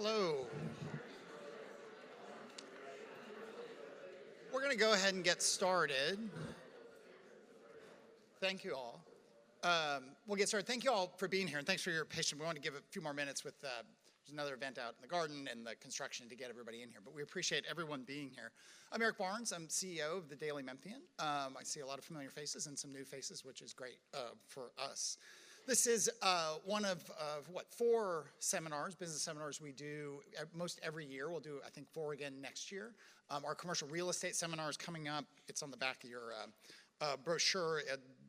Hello. We're going to go ahead and get started. Thank you all. We'll get started. Thank you all for being here, and thanks for your patience. We want to give a few more minutes with there's another event out in the garden and the construction to get everybody in here, but we appreciate everyone being here. I'm Eric Barnes. I'm CEO of the Daily Memphian. I see a lot of familiar faces and some new faces, which is great for us. This is one of 4 seminars, business seminars we do most every year. We'll do, I think, 4 again next year. Our commercial real estate seminar is coming up. It's on the back of your brochure.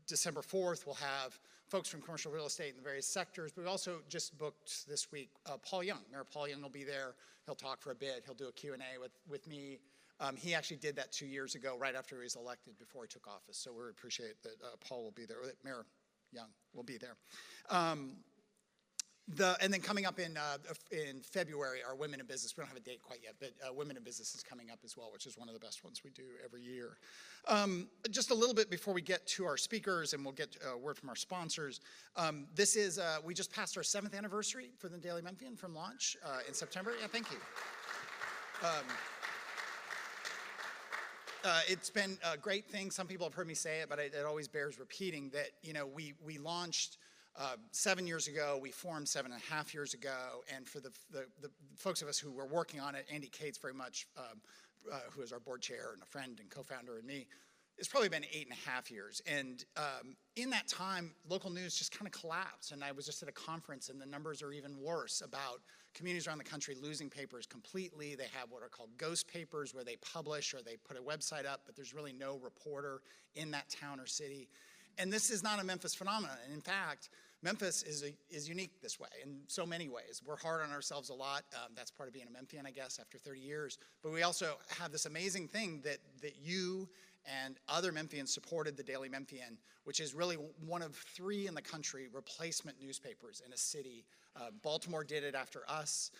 December 4th, we'll have folks from commercial real estate in the various sectors, but we also just booked this week Paul Young. Mayor Paul Young will be there. He'll talk for a bit. He'll do a Q&A with me. He actually did that 2 years ago, right after he was elected, before he took office. So we appreciate that Paul will be there, or that Mayor Young will be there. And then coming up in February, our Women in Business. We don't have a date quite yet, but Women in Business is coming up as well, which is one of the best ones we do every year. Just a little bit before we get to our speakers, and we'll get a word from our sponsors. This is, we just passed our 7th anniversary for the Daily Memphian from launch in September. Yeah, thank you. It's been a great thing. Some people have heard me say it, but it always bears repeating that, we launched 7 years ago. We formed 7.5 years ago. And for the folks of us who were working on it, Andy Cates very much, who is our board chair and a friend and co-founder, and me, it's probably been 8.5 years. And in that time, local news just kind of collapsed. And I was just at a conference, and the numbers are even worse about communities around the country losing papers completely. They have what are called ghost papers, where they publish or they put a website up, but there's really no reporter in that town or city. And this is not a Memphis phenomenon. And in fact, Memphis is unique this way in so many ways. We're hard on ourselves a lot. That's part of being a Memphian, I guess, after 30 years. But we also have this amazing thing that you and other Memphians supported the Daily Memphian, which is really one of 3 in the country replacement newspapers in a city. Baltimore did it after us.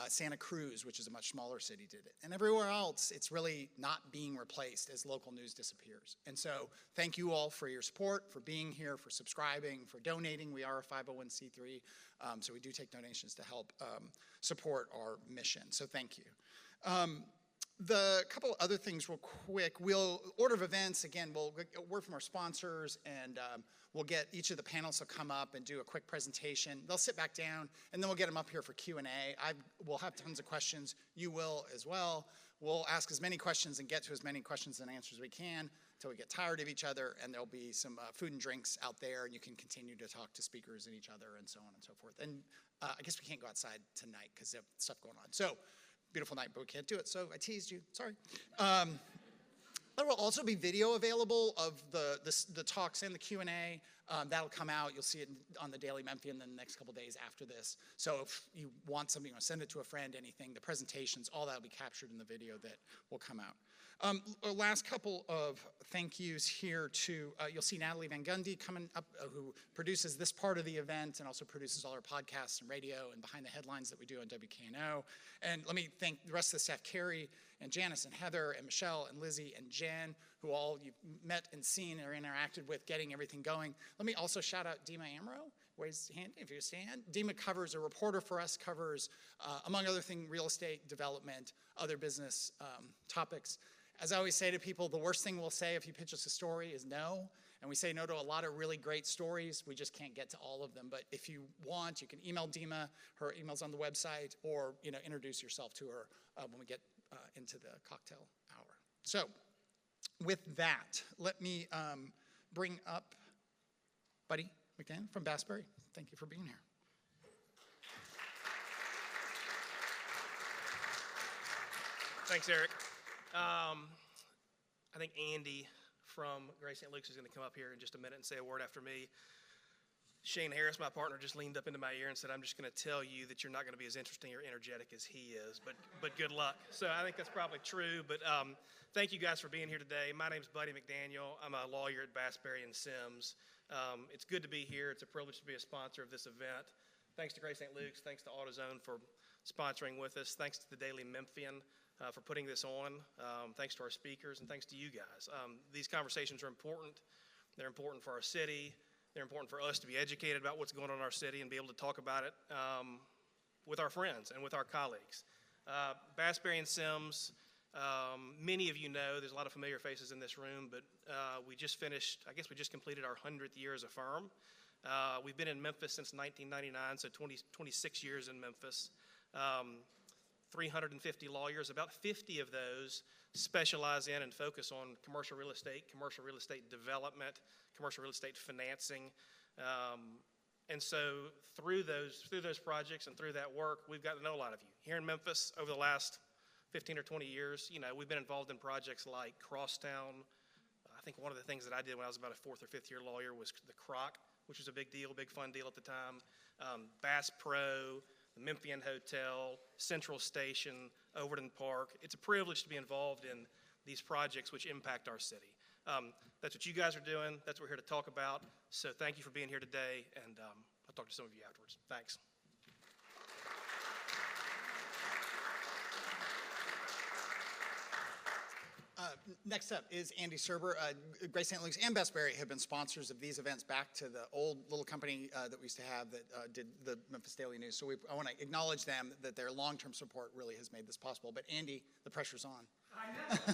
Santa Cruz, which is a much smaller city, did it. And everywhere else, it's really not being replaced as local news disappears. And so thank you all for your support, for being here, for subscribing, for donating. We are a 501c3, so we do take donations to help support our mission. So thank you. The couple other things real quick. Order of events, again, we'll get a word from our sponsors, and we'll get each of the panelists will come up and do a quick presentation. They'll sit back down, and then we'll get them up here for Q&A. We'll have tons of questions. You will as well. We'll ask as many questions and get to as many questions and answers as we can until we get tired of each other, and there'll be some food and drinks out there, and you can continue to talk to speakers and each other and so on and so forth. And I guess we can't go outside tonight because of stuff going on. So, beautiful night, but we can't do it, so I teased you. Sorry. There will also be video available of the talks and the Q&A. That'll come out. You'll see it on the Daily Memphian in the next couple days after this. So if you want something, you want to send it to a friend, anything, the presentations, all that will be captured in the video that will come out. Last couple of thank yous here to, you'll see Natalie Van Gundy coming up, who produces this part of the event and also produces all our podcasts and radio and behind the headlines that we do on WKNO. And let me thank the rest of the staff, Carrie and Janice and Heather and Michelle and Lizzie and Jen, who all you've met and seen or interacted with getting everything going. Let me also shout out Dima Amro. Raise your hand if you stand. Dima covers, a reporter for us, covers, among other things, real estate development, other business topics. As I always say to people, the worst thing we'll say if you pitch us a story is no. And we say no to a lot of really great stories. We just can't get to all of them. But if you want, you can email Dima. Her email's on the website, or introduce yourself to her when we get into the cocktail hour. So with that, let me bring up Buddy McDaniel from Bassbury. Thank you for being here. Thanks, Eric. I think Andy from Grace St. Luke's is going to come up here in just a minute and say a word after me. Shane Harris, my partner, just leaned up into my ear and said, I'm just going to tell you that you're not going to be as interesting or energetic as he is, but good luck. So I think that's probably true, but thank you guys for being here today. My name's Buddy McDaniel. I'm a lawyer at Bassbury and Sims. It's good to be here. It's a privilege to be a sponsor of this event. Thanks to Grace St. Luke's. Thanks to AutoZone for sponsoring with us. Thanks to the Daily Memphian for putting this on. Thanks to our speakers, and thanks to you guys. These conversations are important. They're important for our city. They're important for us to be educated about what's going on in our city and be able to talk about it with our friends and with our colleagues. Bassberry and Sims, many of you know, there's a lot of familiar faces in this room, but we just completed our 100th year as a firm. We've been in Memphis since 1999, so 26 years in Memphis. 350 lawyers, about 50 of those specialize in and focus on commercial real estate development, commercial real estate financing. And so through those projects and through that work, we've gotten to know a lot of you. Here in Memphis, over the last 15 or 20 years, we've been involved in projects like Crosstown. I think one of the things that I did when I was about a 4th or 5th year lawyer was the Croc, which was a big deal, big fun deal at the time. Bass Pro, the Memphian Hotel, Central Station, Overton Park. It's a privilege to be involved in these projects which impact our city. That's what you guys are doing. That's what we're here to talk about. So thank you for being here today, and I'll talk to some of you afterwards. Thanks. Next up is Andy Serber. Grace St. Luke's and Bassberry have been sponsors of these events back to the old little company that we used to have that did the Memphis Daily News. So I want to acknowledge them, that their long-term support really has made this possible. But Andy, the pressure's on. I know.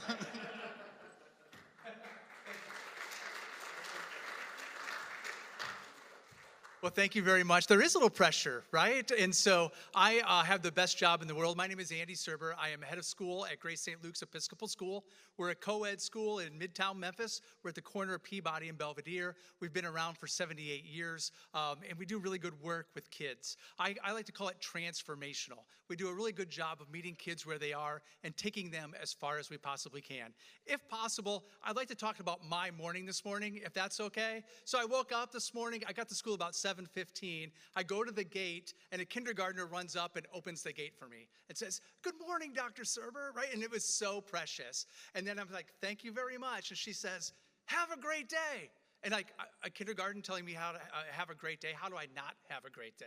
Well, thank you very much. There is a little pressure, right? And so I have the best job in the world. My name is Andy Serber. I am head of school at Grace St. Luke's Episcopal School. We're a co-ed school in Midtown Memphis. We're at the corner of Peabody and Belvedere. We've been around for 78 years, and we do really good work with kids. I like to call it transformational. We do a really good job of meeting kids where they are and taking them as far as we possibly can. If possible, I'd like to talk about my morning this morning, if that's okay. So I woke up this morning. I got to school about 7:15. I go to the gate, and a kindergartner runs up and opens the gate for me and says, "Good morning, Dr. Serber," right? And it was so precious. And then I'm like, "Thank you very much." And she says, "Have a great day." And like a kindergarten telling me how to have a great day, how do I not have a great day?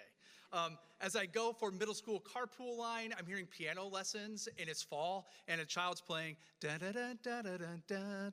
As I go for middle school carpool line, I'm hearing piano lessons, and it's fall, and a child's playing da da da da da da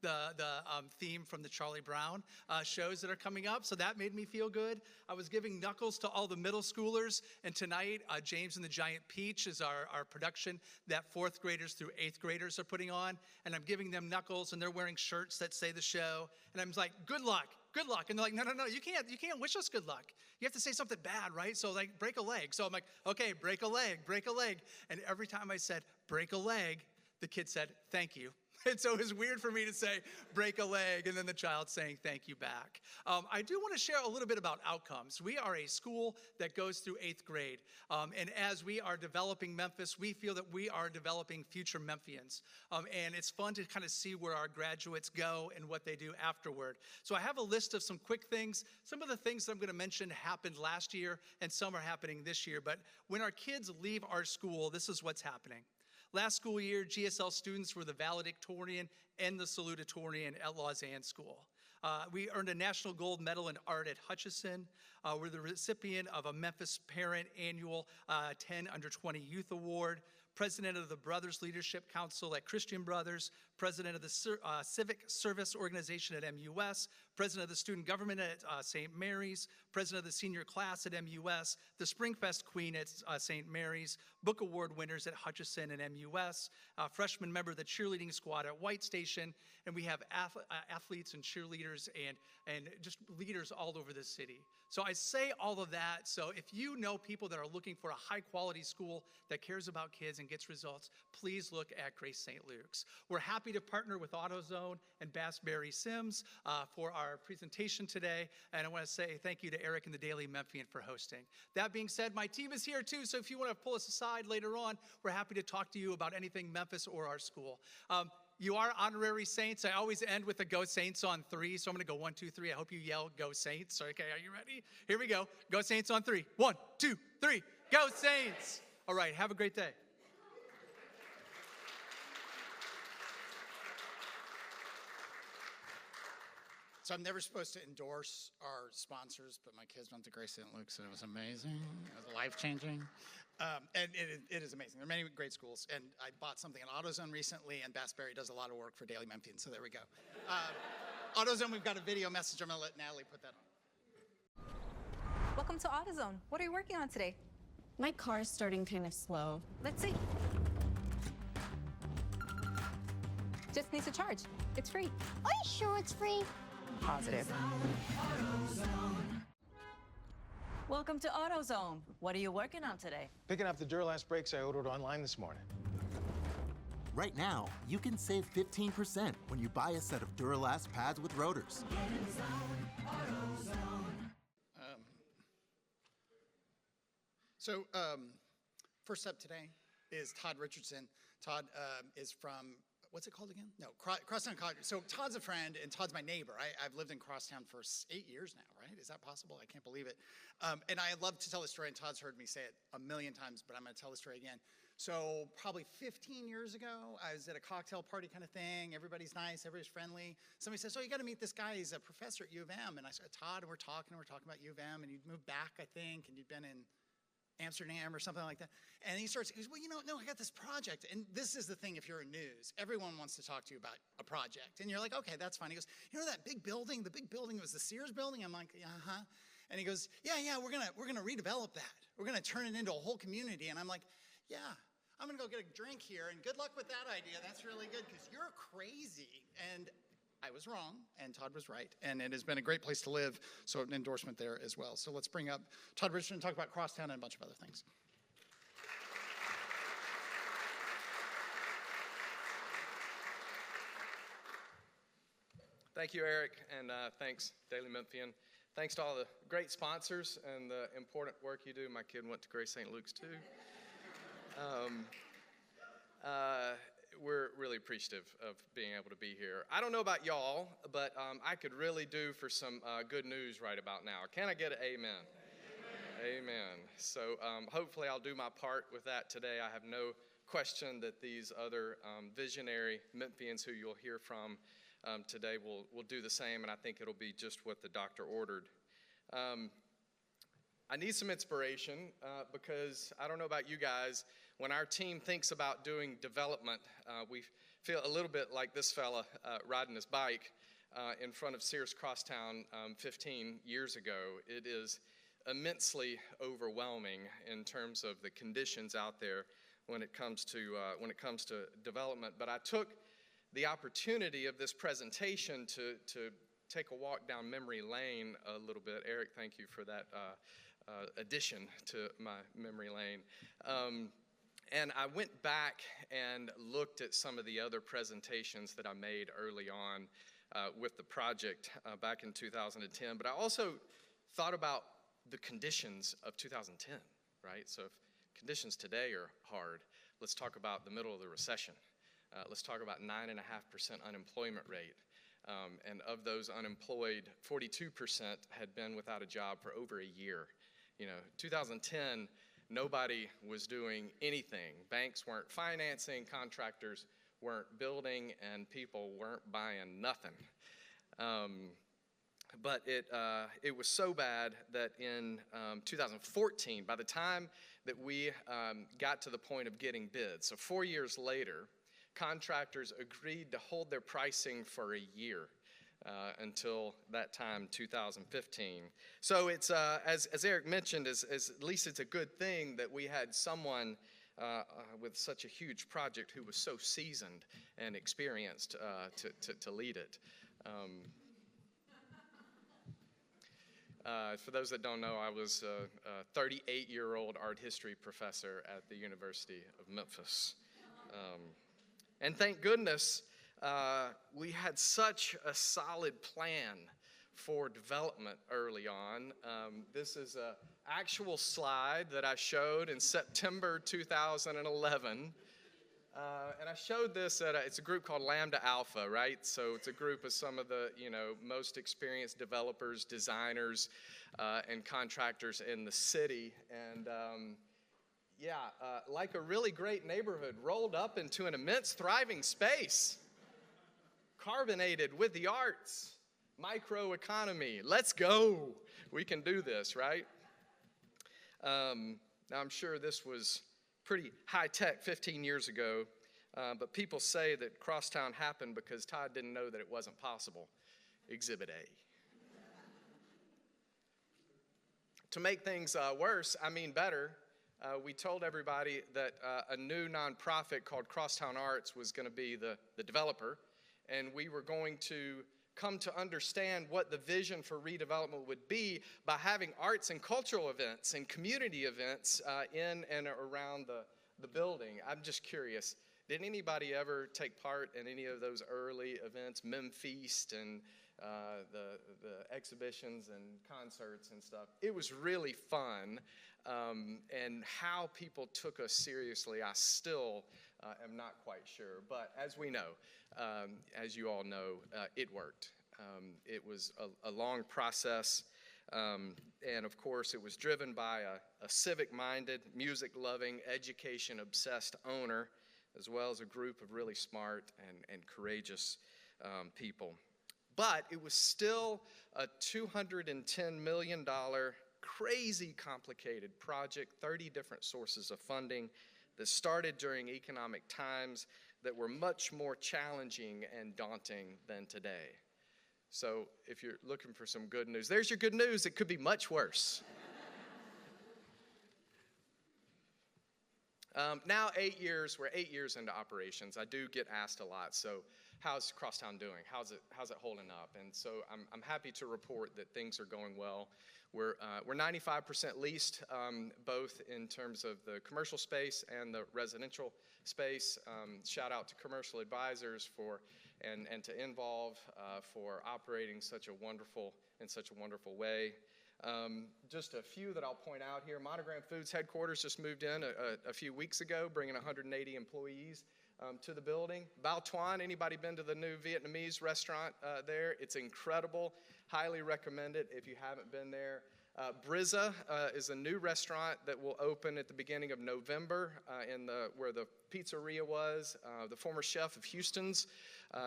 da, the theme from the Charlie Brown shows that are coming up. So that made me feel good. I was giving knuckles to all the middle schoolers, and tonight James and the Giant Peach is our production that 4th graders through 8th graders are putting on, and I'm giving them knuckles, and they're wearing shirts that say the show, and I'm like, "Good luck. Good luck." And they're like, no, you can't wish us good luck. You have to say something bad, right? So like, break a leg. So I'm like, okay, break a leg. And every time I said, break a leg, the kid said, "Thank you." And so it was weird for me to say, break a leg, and then the child saying thank you back. I do want to share a little bit about outcomes. We are a school that goes through 8th grade. And as we are developing Memphis, we feel that we are developing future Memphians. And it's fun to kind of see where our graduates go and what they do afterward. So I have a list of some quick things. Some of the things that I'm going to mention happened last year, and some are happening this year. But when our kids leave our school, this is what's happening. Last school year, GSL students were the valedictorian and the salutatorian at Lausanne School. We earned a National Gold Medal in Art at Hutchinson. We're the recipient of a Memphis Parent Annual 10 Under 20 Youth Award, president of the Brothers Leadership Council at Christian Brothers, president of the Civic Service Organization at MUS, president of the Student Government at St. Mary's, president of the senior class at MUS, the Springfest Queen at St. Mary's, book award winners at Hutchinson and MUS, freshman member of the cheerleading squad at White Station, and we have athletes and cheerleaders and just leaders all over the city. So I say all of that, so if you know people that are looking for a high-quality school that cares about kids and gets results, please look at Grace St. Luke's. We're happy to partner with AutoZone and Bassberry Sims for our presentation today, and I want to say thank you to Eric and the Daily Memphian for hosting. That being said, my team is here too, so if you want to pull us aside later on, we're happy to talk to you about anything Memphis or our school. You are honorary saints. I always end with a Go Saints on 3, so I'm going to go 1, 2, 3. I hope you yell Go Saints. Okay, are you ready? Here we go. Go Saints on 3. 1, 2, 3. Go Saints. All right, have a great day. So I'm never supposed to endorse our sponsors, but my kids went to Grace St. Luke's, and it was amazing. It was life-changing. And it is amazing. There are many great schools. And I bought something at AutoZone recently, and Bassberry does a lot of work for Daily Memphian, so there we go. AutoZone, we've got a video message. I'm going to let Natalie put that on. Welcome to AutoZone. What are you working on today? My car is starting kind of slow. Let's see. Just needs a charge. It's free. Are you sure it's free? Positive. Welcome to AutoZone. What are you working on today? Picking up the Duralast brakes I ordered online this morning. Right now, you can save 15% when you buy a set of Duralast pads with rotors. First up today is Todd Richardson. Todd is from, what's it called again? No, Crosstown College. So Todd's a friend, and Todd's my neighbor. I've lived in Crosstown for 8 years now, right? Is that possible? I can't believe it. And I love to tell the story, and Todd's heard me say it a million times, but I'm going to tell the story again. So probably 15 years ago, I was at a cocktail party kind of thing. Everybody's nice, everybody's friendly. Somebody says, oh, you got to meet this guy. He's a professor at U of M. And I said, Todd, and we're talking about U of M. And you'd moved back, I think, and you'd been in Amsterdam or something like that. And he goes, well, no, I got this project. And this is the thing, if you're in news, everyone wants to talk to you about a project. And you're like, okay, that's fine. He goes, that big building? The big building was the Sears building? I'm like, uh-huh. And he goes, yeah, we're gonna redevelop that. We're gonna turn it into a whole community. And I'm like, yeah, I'm gonna go get a drink here, and good luck with that idea. That's really good, because you're crazy. And I was wrong, and Todd was right, and it has been a great place to live, so an endorsement there as well. So let's bring up Todd Richardson and talk about Crosstown and a bunch of other things. Thank you, Eric, and thanks, Daily Memphian. Thanks to all the great sponsors and the important work you do. My kid went to Grace St. Luke's, too. We're really appreciative of being able to be here. I don't know about y'all, but I could really do for some good news right about now. Can I get an amen? Amen. So hopefully I'll do my part with that today. I have no question that these other visionary Memphians who you'll hear from today will do the same, and I think it'll be just what the doctor ordered. I need some inspiration because I don't know about you guys, when our team thinks about doing development, we feel a little bit like this fella riding his bike in front of Sears Crosstown 15 years ago. It is immensely overwhelming in terms of the conditions out there when it comes to development. But I took the opportunity of this presentation to take a walk down memory lane a little bit. Eric, thank you for that addition to my memory lane. And I went back and looked at some of the other presentations that I made early on with the project back in 2010. But I also thought about the conditions of 2010, right? So if conditions today are hard, let's talk about the middle of the recession. Let's talk about 9.5% unemployment rate. And of those unemployed, 42% had been without a job for over a year. 2010, nobody was doing anything. Banks weren't financing, contractors weren't building, and people weren't buying nothing. But it was so bad that in 2014, by the time that we got to the point of getting bids, so 4 years later, contractors agreed to hold their pricing for a year until that time, 2015. So it's, as Eric mentioned, at least it's a good thing that we had someone with such a huge project who was so seasoned and experienced to lead it. For those that don't know, I was a 38-year-old art history professor at the University of Memphis. And thank goodness, we had such a solid plan for development early on. This is an actual slide that I showed in September 2011. And I showed this at it's a group called Lambda Alpha, right? So it's a group of some of the most experienced developers, designers, and contractors in the city. And like a really great neighborhood, rolled up into an immense thriving space, carbonated with the arts, microeconomy. Let's go. We can do this, right? Now, I'm sure this was pretty high-tech 15 years ago, but people say that Crosstown happened because Todd didn't know that it wasn't possible. Exhibit A. To make things worse, I mean better, we told everybody that a new nonprofit called Crosstown Arts was going to be the developer, and we were going to come to understand what the vision for redevelopment would be by having arts and cultural events and community events in and around the building. I'm just curious, did anybody ever take part in any of those early events, Memphis and the exhibitions and concerts and stuff? It was really fun, and how people took us seriously, I still am not quite sure. But as we know, as you all know, it worked. It was a long process, and of course, it was driven by a civic-minded, music-loving, education-obsessed owner, as well as a group of really smart and courageous people. But it was still a $210 million, crazy complicated project, 30 different sources of funding that started during economic times that were much more challenging and daunting than today. So if you're looking for some good news, there's your good news. It could be much worse. Now we're 8 years into operations. I do get asked a lot, so how's Crosstown doing? How's it holding up? And so I'm happy to report that things are going well. We're 95% leased, both in terms of the commercial space and the residential space. Shout out to Commercial Advisors and to Involve for operating in such a wonderful way. Just a few that I'll point out here. Monogram Foods headquarters just moved in a few weeks ago, bringing 180 employees to the building. Bao Tuan, anybody been to the new Vietnamese restaurant there? It's incredible. Highly recommend it if you haven't been there. Brizza is a new restaurant that will open at the beginning of November where the pizzeria was, the former chef of Houston's.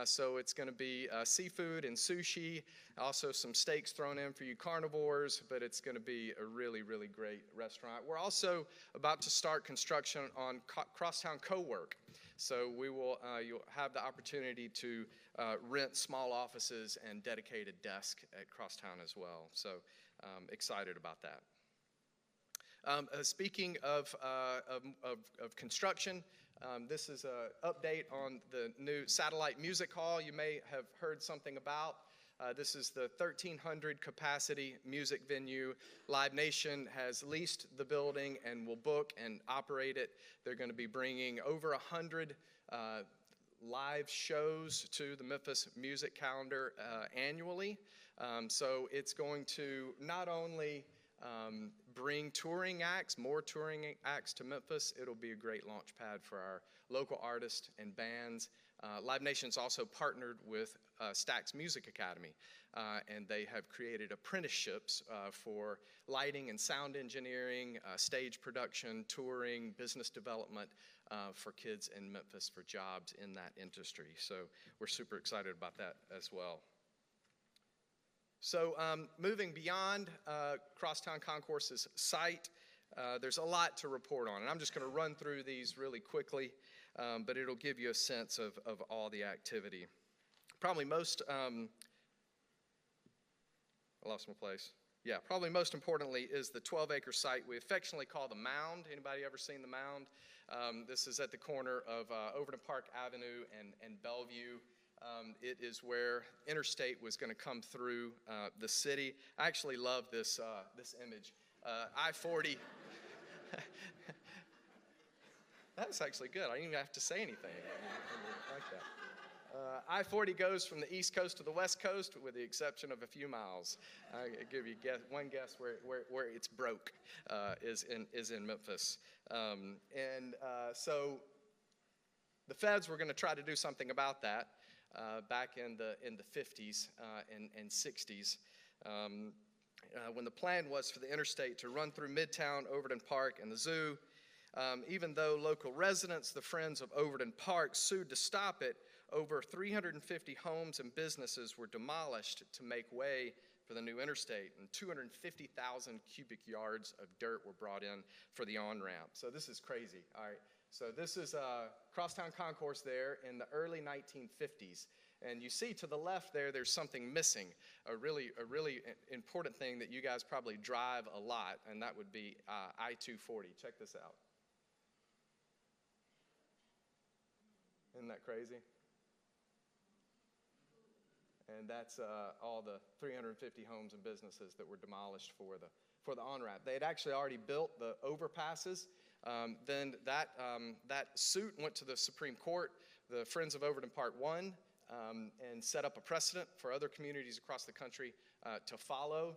So it's going to be seafood and sushi, also some steaks thrown in for you carnivores, but it's going to be a really, really great restaurant. We're also about to start construction on Crosstown Co-work. So you'll have the opportunity to rent small offices and dedicated desk at Crosstown as well. So excited about that. Speaking of construction, this is an update on the new satellite music hall you may have heard something about. This is the 1,300 capacity music venue. Live Nation has leased the building and will book and operate it. They're going to be bringing over 100 live shows to the Memphis music calendar annually. So it's going to not only bring more touring acts to Memphis, it'll be a great launch pad for our local artists and bands. Live Nation's also partnered with Stax Music Academy, and they have created apprenticeships for lighting and sound engineering, stage production, touring, business development for kids in Memphis for jobs in that industry. So we're super excited about that as well. So moving beyond Crosstown Concourse's site, there's a lot to report on, and I'm just going to run through these really quickly, but it'll give you a sense of all the activity. Probably most, I lost my place. Yeah, probably most importantly is the 12-acre site we affectionately call the Mound. Anybody ever seen the Mound? This is at the corner of Overton Park Avenue and Bellevue. It is where Interstate was going to come through the city. I actually love this image. I-40. That was actually good. I didn't even have to say anything. I like that. I-40 goes from the East Coast to the West Coast, with the exception of a few miles. I'll give you one guess where it's broke is in Memphis. So the feds were going to try to do something about that. Back in the 50s and 60s, when the plan was for the interstate to run through Midtown, Overton Park, and the zoo. Even though local residents, the Friends of Overton Park, sued to stop it, over 350 homes and businesses were demolished to make way for the new interstate, and 250,000 cubic yards of dirt were brought in for the on-ramp. So this is crazy. All right. So this is Crosstown Concourse there in the early 1950s. And you see to the left there, there's something missing, a really important thing that you guys probably drive a lot, and that would be I-240. Check this out. Isn't that crazy? And that's all the 350 homes and businesses that were demolished for the on-ramp. They had actually already built the overpasses. Then that suit went to the Supreme Court. The Friends of Overton Park won and set up a precedent for other communities across the country to follow.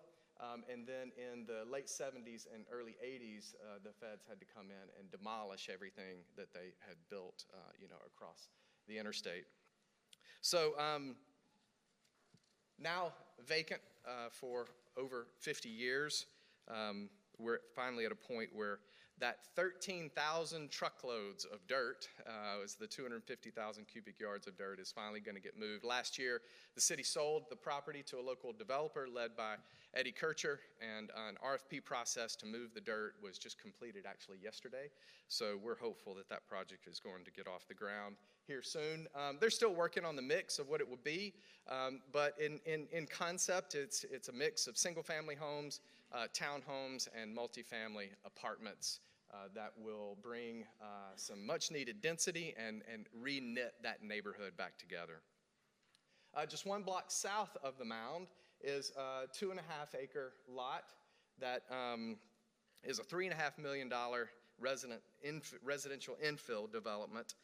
And then in the late 70s and early 80s, the feds had to come in and demolish everything that they had built, across the interstate. So now vacant for over 50 years. We're finally at a point where that 13,000 truckloads of dirt, was the 250,000 cubic yards of dirt, is finally going to get moved. Last year, the city sold the property to a local developer led by Eddie Kircher, and an RFP process to move the dirt was just completed actually yesterday. So we're hopeful that that project is going to get off the ground here soon. They're still working on the mix of what it will be, but in concept, it's a mix of single-family homes, townhomes, and multifamily apartments that will bring some much-needed density and re-knit that neighborhood back together. Just one block south of the Mound is a 2.5-acre lot that is a $3.5 million residential infill development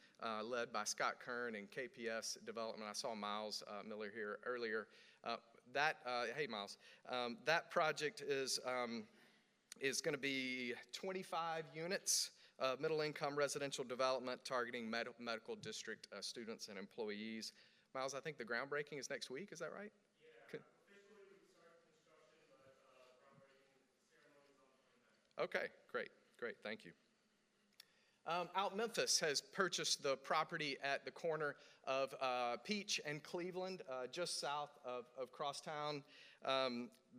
led by Scott Kern and KPS Development. I saw Miles Miller here earlier. Hey Miles, that project is going to be 25 units of middle-income residential development targeting medical district students and employees. Miles, I think the groundbreaking is next week. Is that right? Yeah. Officially we start construction, but groundbreaking ceremony is on the 29th. Okay, great, thank you. Out Memphis has purchased the property at the corner of Peach and Cleveland, just south of Crosstown.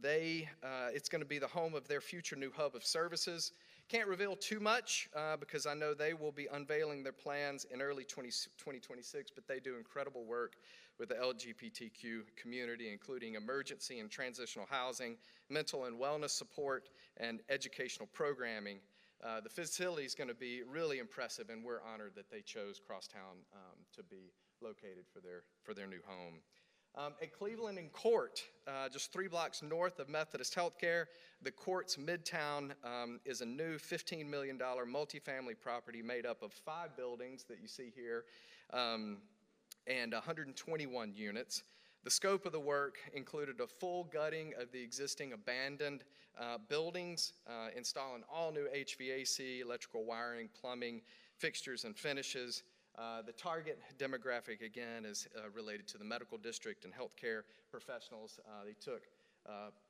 It's going to be the home of their future new hub of services. Can't reveal too much because I know they will be unveiling their plans in early 2026, but they do incredible work with the LGBTQ community, including emergency and transitional housing, mental and wellness support, and educational programming. The facility is going to be really impressive, and we're honored that they chose Crosstown to be located for their new home. At Cleveland and Court, just 3 blocks north of Methodist Healthcare, the Court's Midtown is a new $15 million multifamily property made up of 5 buildings that you see here and 121 units. The scope of the work included a full gutting of the existing abandoned buildings, installing all new HVAC, electrical wiring, plumbing, fixtures, and finishes. The target demographic, again, is related to the medical district and healthcare professionals. They took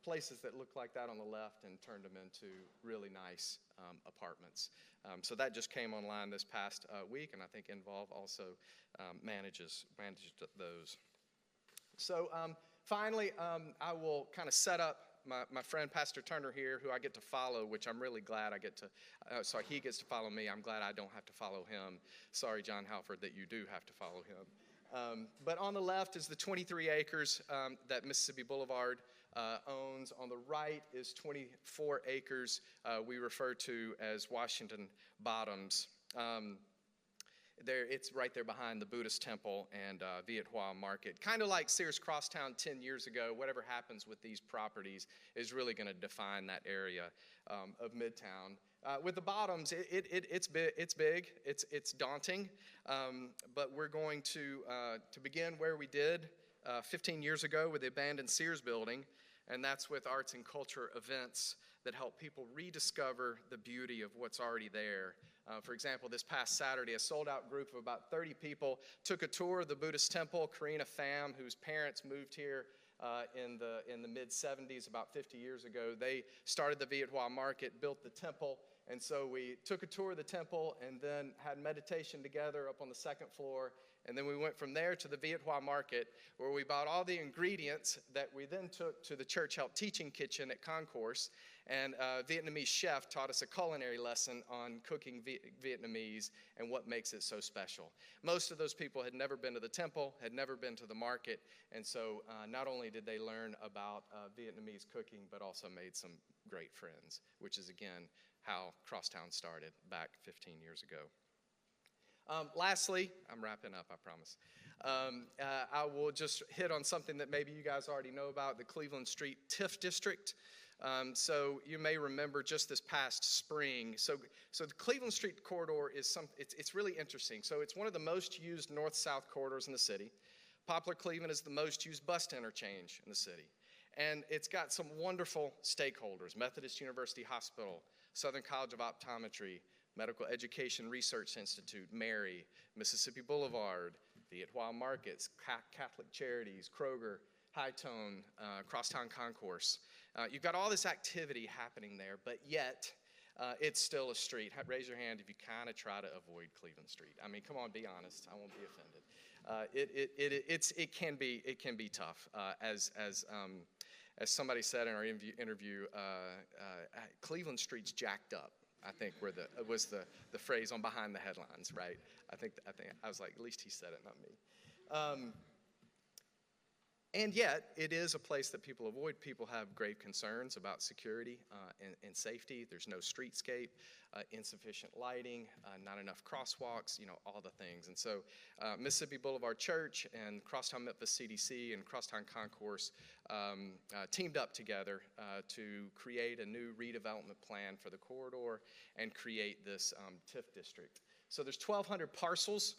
places that looked like that on the left and turned them into really nice apartments. So that just came online this past week, and I think Involve also manages those. So finally, I will kind of set up my friend Pastor Turner here, who I get to follow, which I'm really glad I get to, he gets to follow me. I'm glad I don't have to follow him. Sorry, John Halford, that you do have to follow him. But on the left is the 23 acres that Mississippi Boulevard owns. On the right is 24 acres we refer to as Washington Bottoms. It's right there behind the Buddhist temple and Viet Hoa Market. Kind of like Sears Crosstown 10 years ago, whatever happens with these properties is really going to define that area of Midtown. With the Bottoms, it's big, it's daunting, but we're going to begin where we did 15 years ago with the abandoned Sears building, and that's with arts and culture events that help people rediscover the beauty of what's already there. For example, this past Saturday, a sold-out group of about 30 people took a tour of the Buddhist temple. Karina Pham, whose parents moved here in the mid-'70s, about 50 years ago, they started the Viet Hoa Market, built the temple, and so we took a tour of the temple and then had meditation together up on the 2nd floor, and then we went from there to the Viet Hoa Market, where we bought all the ingredients that we then took to the Church Help Teaching Kitchen at Concourse, And a Vietnamese chef taught us a culinary lesson on cooking Vietnamese and what makes it so special. Most of those people had never been to the temple, had never been to the market, and so not only did they learn about Vietnamese cooking, but also made some great friends, which is, again, how Crosstown started back 15 years ago. Lastly, I'm wrapping up, I promise. I will just hit on something that maybe you guys already know about, the Cleveland Street TIF District. So you may remember just this past spring. So the Cleveland Street corridor is it's really interesting. So it's one of the most used north-south corridors in the city. Poplar Cleveland is the most used bus interchange in the city. And it's got some wonderful stakeholders: Methodist University Hospital, Southern College of Optometry, Medical Education Research Institute, Mary, Mississippi Boulevard, Viet Hoa Markets, Catholic Charities, Kroger, High Tone, Crosstown Concourse. You've got all this activity happening there, but yet it's still a street. Raise your hand if you kind of try to avoid Cleveland Street. I mean, come on, be honest. I won't be offended. It can be tough. As somebody said in our interview, Cleveland Street's jacked up, I think was the phrase on behind the headlines, right? I was like, at least he said it, not me. And yet, it is a place that people avoid. People have grave concerns about security and safety. There's no streetscape, insufficient lighting, not enough crosswalks, all the things. And so Mississippi Boulevard Church and Crosstown Memphis CDC and Crosstown Concourse teamed up together to create a new redevelopment plan for the corridor and create this TIF district. So there's 1,200 parcels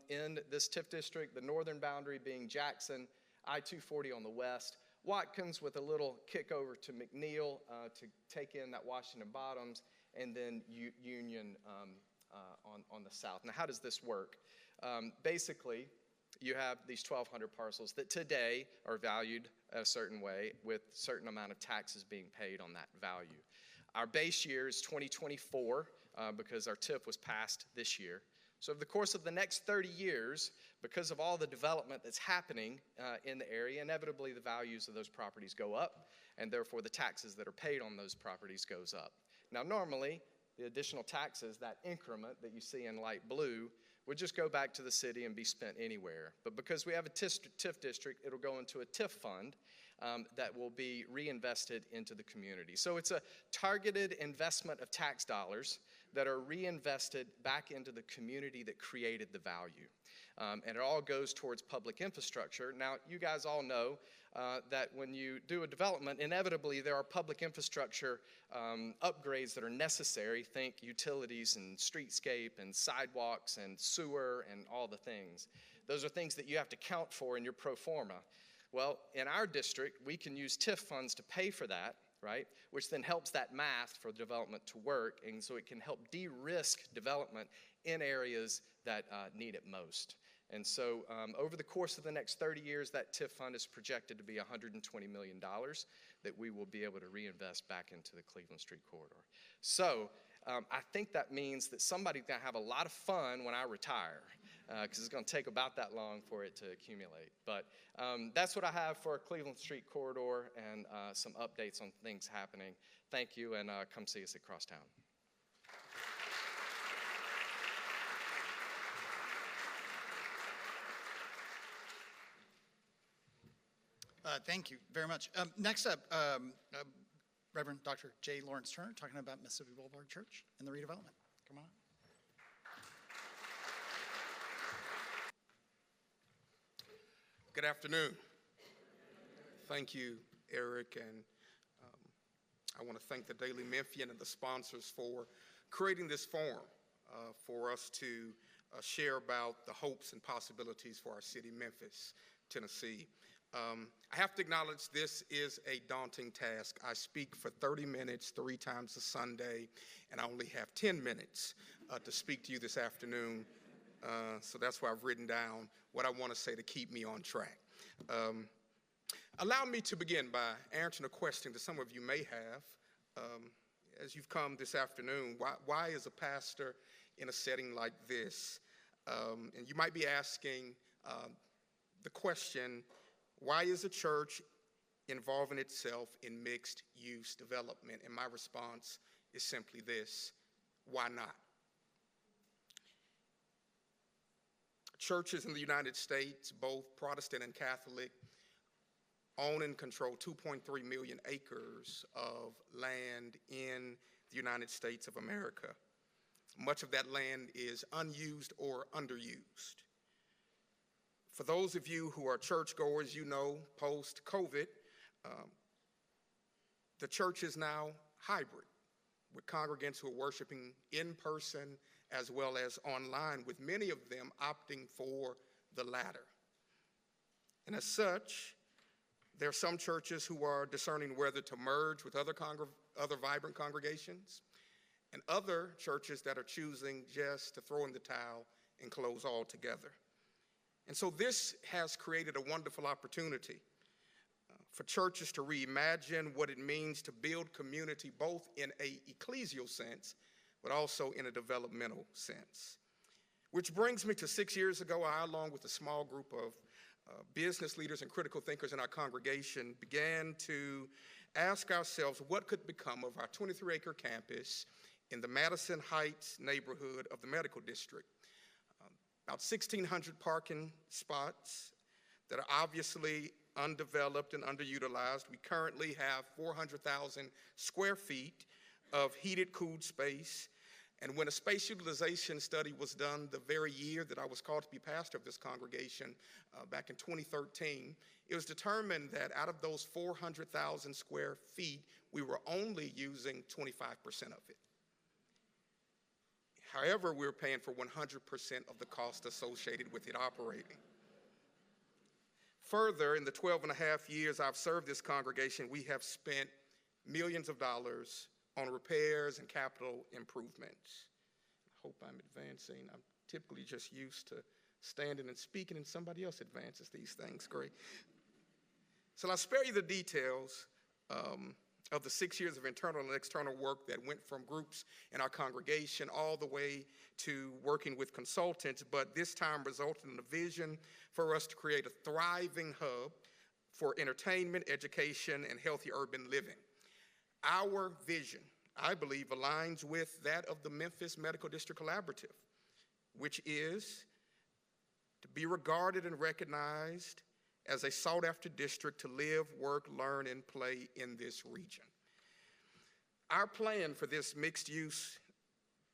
in this TIF district, the northern boundary being Jackson, I-240 on the west, Watkins with a little kick over to McNeil to take in that Washington Bottoms, and then Union on the south. Now, how does this work? Basically, you have these 1,200 parcels that today are valued a certain way with a certain amount of taxes being paid on that value. Our base year is 2024 because our TIF was passed this year. So over the course of the next 30 years, because of all the development that's happening in the area, inevitably the values of those properties go up, and therefore the taxes that are paid on those properties goes up. Now normally, the additional taxes, that increment that you see in light blue, would just go back to the city and be spent anywhere. But because we have a TIF district, it'll go into a TIF fund that will be reinvested into the community. So it's a targeted investment of tax dollars that are reinvested back into the community that created the value. And it all goes towards public infrastructure. Now, you guys all know that when you do a development, inevitably there are public infrastructure upgrades that are necessary. Think utilities and streetscape and sidewalks and sewer and all the things. Those are things that you have to count for in your pro forma. Well, in our district, we can use TIF funds to pay for that, right? Which then helps that math for development to work, and so it can help de-risk development in areas that need it most. And so over the course of the next 30 years, that TIF fund is projected to be $120 million that we will be able to reinvest back into the Cleveland Street corridor. So I think that means that somebody's gonna have a lot of fun when I retire, because it's gonna take about that long for it to accumulate. But that's what I have for Cleveland Street corridor and some updates on things happening. Thank you, and come see us at Crosstown. Thank you very much. Next up, Reverend Dr. J. Lawrence Turner talking about Mississippi Boulevard Church and the redevelopment. Come on. Good afternoon. Thank you, Eric, and I want to thank the Daily Memphian and the sponsors for creating this forum for us to share about the hopes and possibilities for our city, Memphis, Tennessee. I have to acknowledge this is a daunting task. I speak for 30 minutes 3 times a Sunday, and I only have 10 minutes to speak to you this afternoon. So that's why I've written down what I want to say to keep me on track. Allow me to begin by answering a question that some of you may have as you've come this afternoon. Why is a pastor in a setting like this? And you might be asking the question, why is a church involving itself in mixed-use development? And my response is simply this: why not? Churches in the United States, both Protestant and Catholic, own and control 2.3 million acres of land in the United States of America. Much of that land is unused or underused. For those of you who are churchgoers, you know, post-COVID, the church is now hybrid, with congregants who are worshiping in person as well as online, with many of them opting for the latter. And as such, there are some churches who are discerning whether to merge with other vibrant congregations, and other churches that are choosing just to throw in the towel and close altogether. And so this has created a wonderful opportunity for churches to reimagine what it means to build community, both in an ecclesial sense, but also in a developmental sense. Which brings me to 6 years ago, I, along with a small group of business leaders and critical thinkers in our congregation, began to ask ourselves what could become of our 23-acre campus in the Madison Heights neighborhood of the medical district. About 1,600 parking spots that are obviously undeveloped and underutilized. We currently have 400,000 square feet of heated, cooled space. And when a space utilization study was done the very year that I was called to be pastor of this congregation, back in 2013, it was determined that out of those 400,000 square feet, we were only using 25% of it. However, we were paying for 100% of the cost associated with it operating. Further, in the 12 and a half years I've served this congregation, we have spent millions of dollars on repairs and capital improvements. I hope I'm advancing. I'm typically just used to standing and speaking, and somebody else advances these things. Great. So I'll spare you the details of the 6 years of internal and external work that went from groups in our congregation all the way to working with consultants, but this time resulted in a vision for us to create a thriving hub for entertainment, education, and healthy urban living. Our vision, I believe, aligns with that of the Memphis Medical District Collaborative, which is to be regarded and recognized as a sought-after district to live, work, learn, and play in this region. Our plan for this mixed-use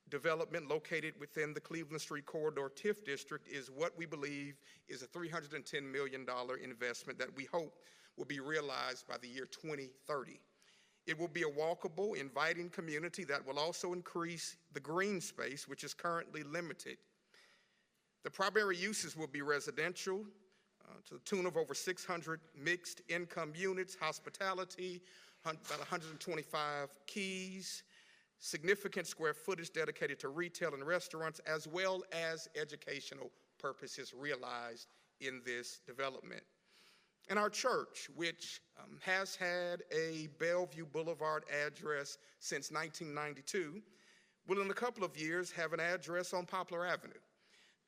development located within the Cleveland Street Corridor TIF district is what we believe is a $310 million investment that we hope will be realized by the year 2030. It will be a walkable, inviting community that will also increase the green space, which is currently limited. The primary uses will be residential, to the tune of over 600 mixed income units, hospitality, about 125 keys, significant square footage dedicated to retail and restaurants, as well as educational purposes realized in this development. And our church, which has had a Bellevue Boulevard address since 1992, will in a couple of years have an address on Poplar Avenue,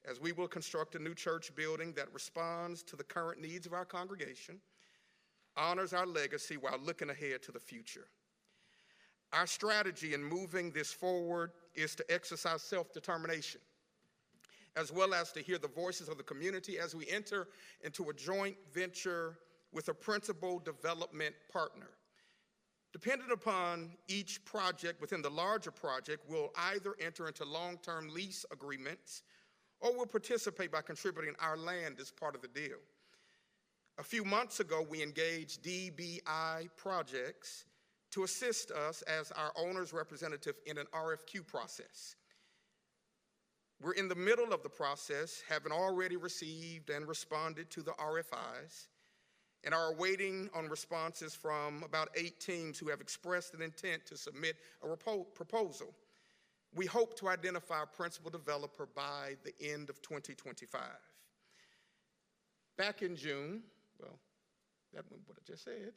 as we will construct a new church building that responds to the current needs of our congregation, honors our legacy while looking ahead to the future. Our strategy in moving this forward is to exercise self-determination, as well as to hear the voices of the community as we enter into a joint venture with a principal development partner. Dependent upon each project within the larger project, we'll either enter into long-term lease agreements or we'll participate by contributing our land as part of the deal. A few months ago, we engaged DBI Projects to assist us as our owner's representative in an RFQ process. We're in the middle of the process, having already received and responded to the RFIs, and are waiting on responses from about 8 teams who have expressed an intent to submit a proposal. We hope to identify a principal developer by the end of 2025. Back in June, well, that was what I just said.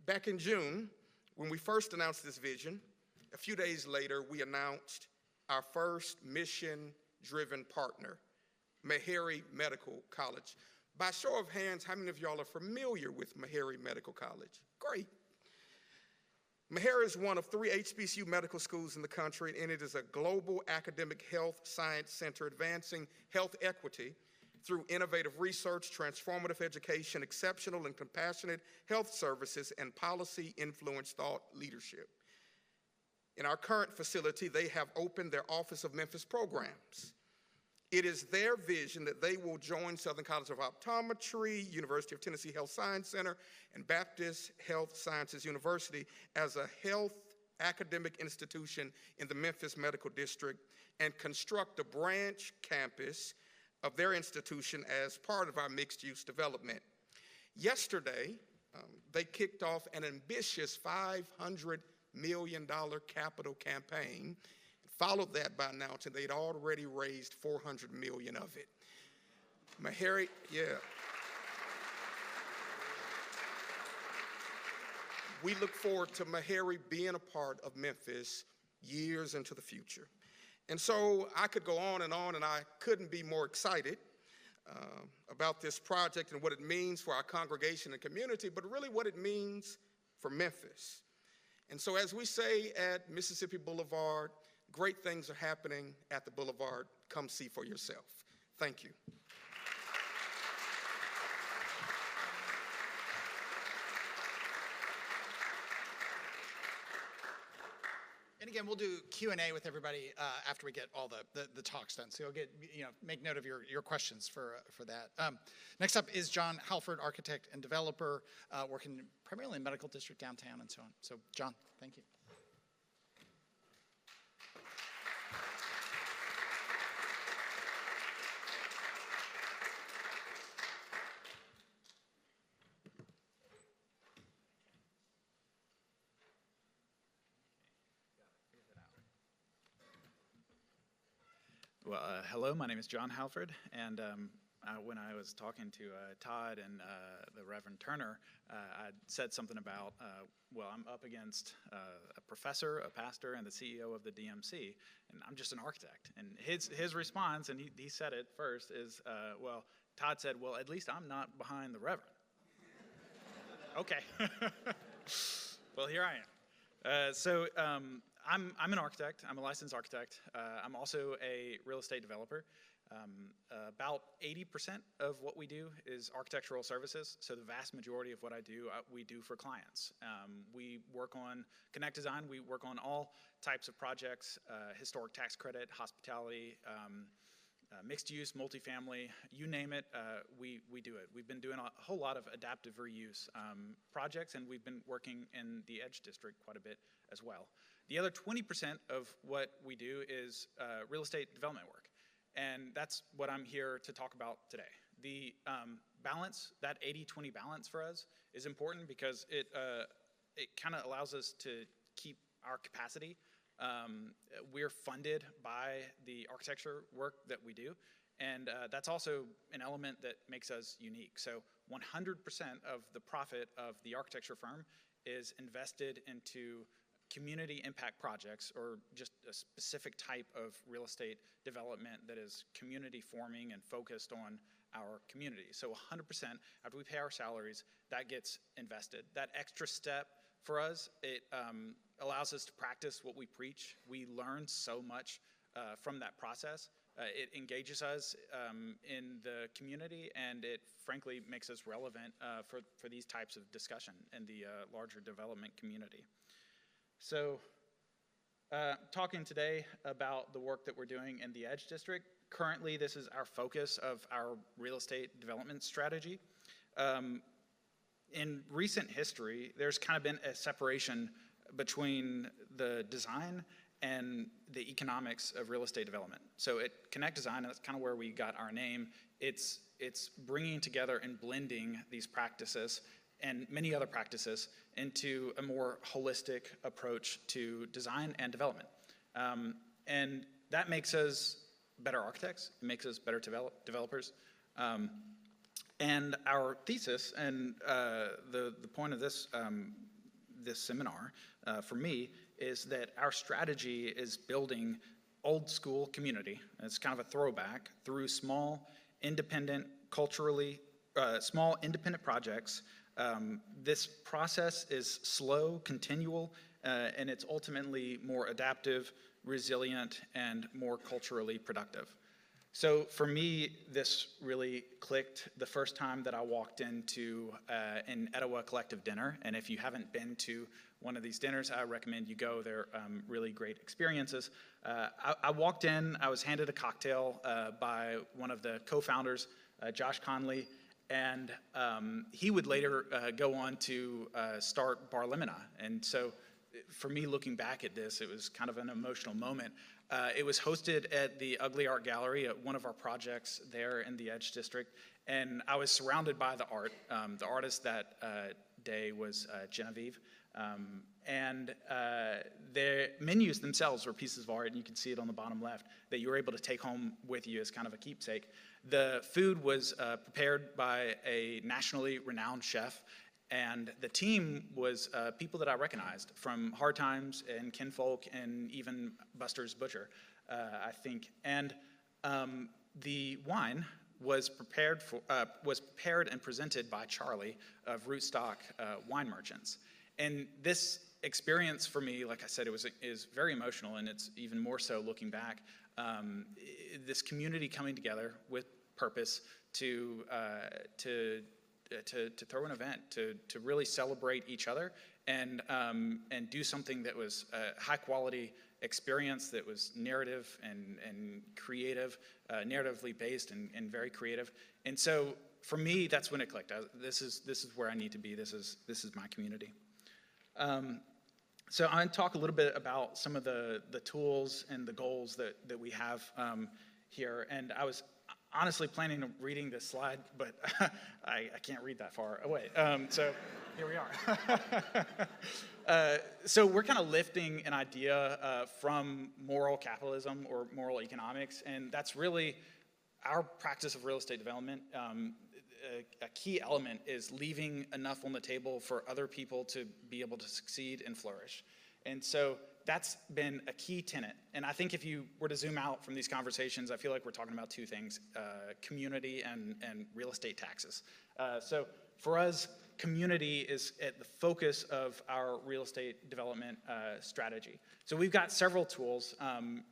Back in June, when we first announced this vision, a few days later, we announced our first mission-driven partner, Meharry Medical College. By show of hands, how many of y'all are familiar with Meharry Medical College? Great. Meharry is one of 3 HBCU medical schools in the country, and it is a global academic health science center advancing health equity through innovative research, transformative education, exceptional and compassionate health services, and policy-influenced thought leadership. In our current facility, they have opened their Office of Memphis programs. It is their vision that they will join Southern College of Optometry, University of Tennessee Health Science Center, and Baptist Health Sciences University as a health academic institution in the Memphis Medical District and construct a branch campus of their institution as part of our mixed-use development. Yesterday, they kicked off an ambitious $500 million capital campaign, followed that by announcing they'd already raised $400 million of it. Meharry, yeah. We look forward to Meharry being a part of Memphis years into the future. And so I could go on, and I couldn't be more excited about this project and what it means for our congregation and community, but really what it means for Memphis. And so as we say at Mississippi Boulevard, great things are happening at the Boulevard. Come see for yourself. Thank you. And again, we'll do Q&A with everybody after we get all the talks done. So you'll get, make note of your questions for that. Next up is John Halford, architect and developer, working primarily in Medical District downtown and so on. So John, thank you. Well, hello, my name is John Halford, and when I was talking to Todd and the Reverend Turner, I said something about, well, I'm up against a professor, a pastor, and the CEO of the DMC, and I'm just an architect. And his response, and he said it first, is, well, Todd said, well, at least I'm not behind the Reverend. Okay. Well, here I am. I'm an architect. I'm a licensed architect. I'm also a real estate developer. About 80% of what we do is architectural services. So the vast majority of what I do, we do for clients. We work on Connect Design. We work on all types of projects, historic tax credit, hospitality, mixed use, multifamily, you name it, we do it. We've been doing a whole lot of adaptive reuse projects, and we've been working in the Edge District quite a bit as well. The other 20% of what we do is real estate development work, and that's what I'm here to talk about today. The balance, that 80-20 balance for us is important because it kind of allows us to keep our capacity. We're funded by the architecture work that we do, and that's also an element that makes us unique. So 100% of the profit of the architecture firm is invested into community impact projects, or just a specific type of real estate development that is community forming and focused on our community. So 100%, after we pay our salaries, that gets invested. That extra step for us, it allows us to practice what we preach. We learn so much from that process. It engages us in the community, and it frankly makes us relevant for these types of discussion in the larger development community. So talking today about the work that we're doing in the Edge District. Currently, this is our focus of our real estate development strategy. In recent history, there's kind of been a separation between the design and the economics of real estate development. So at Connect Design, and that's kind of where we got our name, it's bringing together and blending these practices and many other practices into a more holistic approach to design and development. And that makes us better architects, it makes us better developers. And our thesis, and the point of this, this seminar for me, is that our strategy is building old school community. It's kind of a throwback through small, independent, culturally small independent projects. This process is slow, continual, and it's ultimately more adaptive, resilient, and more culturally productive. So for me, this really clicked the first time that I walked into an Etowah Collective dinner. And if you haven't been to one of these dinners, I recommend you go. They're really great experiences. I walked in, I was handed a cocktail by one of the co-founders, Josh Conley, and he would later go on to start Bar Lemona. And so for me, looking back at this, it was kind of an emotional moment. It was hosted at the Ugly Art Gallery at one of our projects there in the Edge District, and I was surrounded by the art. The artist that day was Genevieve, and the menus themselves were pieces of art, and you can see it on the bottom left, that you were able to take home with you as kind of a keepsake. The food was prepared by a nationally renowned chef, and the team was people that I recognized from Hard Times and Kinfolk and even Buster's Butcher, I think. And the wine was prepared and presented by Charlie of Rootstock Wine Merchants. And this experience for me, like I said, is very emotional, and it's even more so looking back. This community coming together with purpose to throw an event, to really celebrate each other and do something that was a high quality experience, that was narrative and creative, narratively based and very creative. And so for me, that's when it clicked. This is where I need to be. This is my community. So I'm going to talk a little bit about some of the tools and the goals that we have here. And I was honestly planning on reading this slide, but I can't read that far away. So here we are. So we're kind of lifting an idea from moral capitalism or moral economics, and that's really our practice of real estate development. A key element is leaving enough on the table for other people to be able to succeed and flourish. And so that's been a key tenet. And I think if you were to zoom out from these conversations, I feel like we're talking about two things, community and real estate taxes. So for us, community is at the focus of our real estate development strategy. So we've got several tools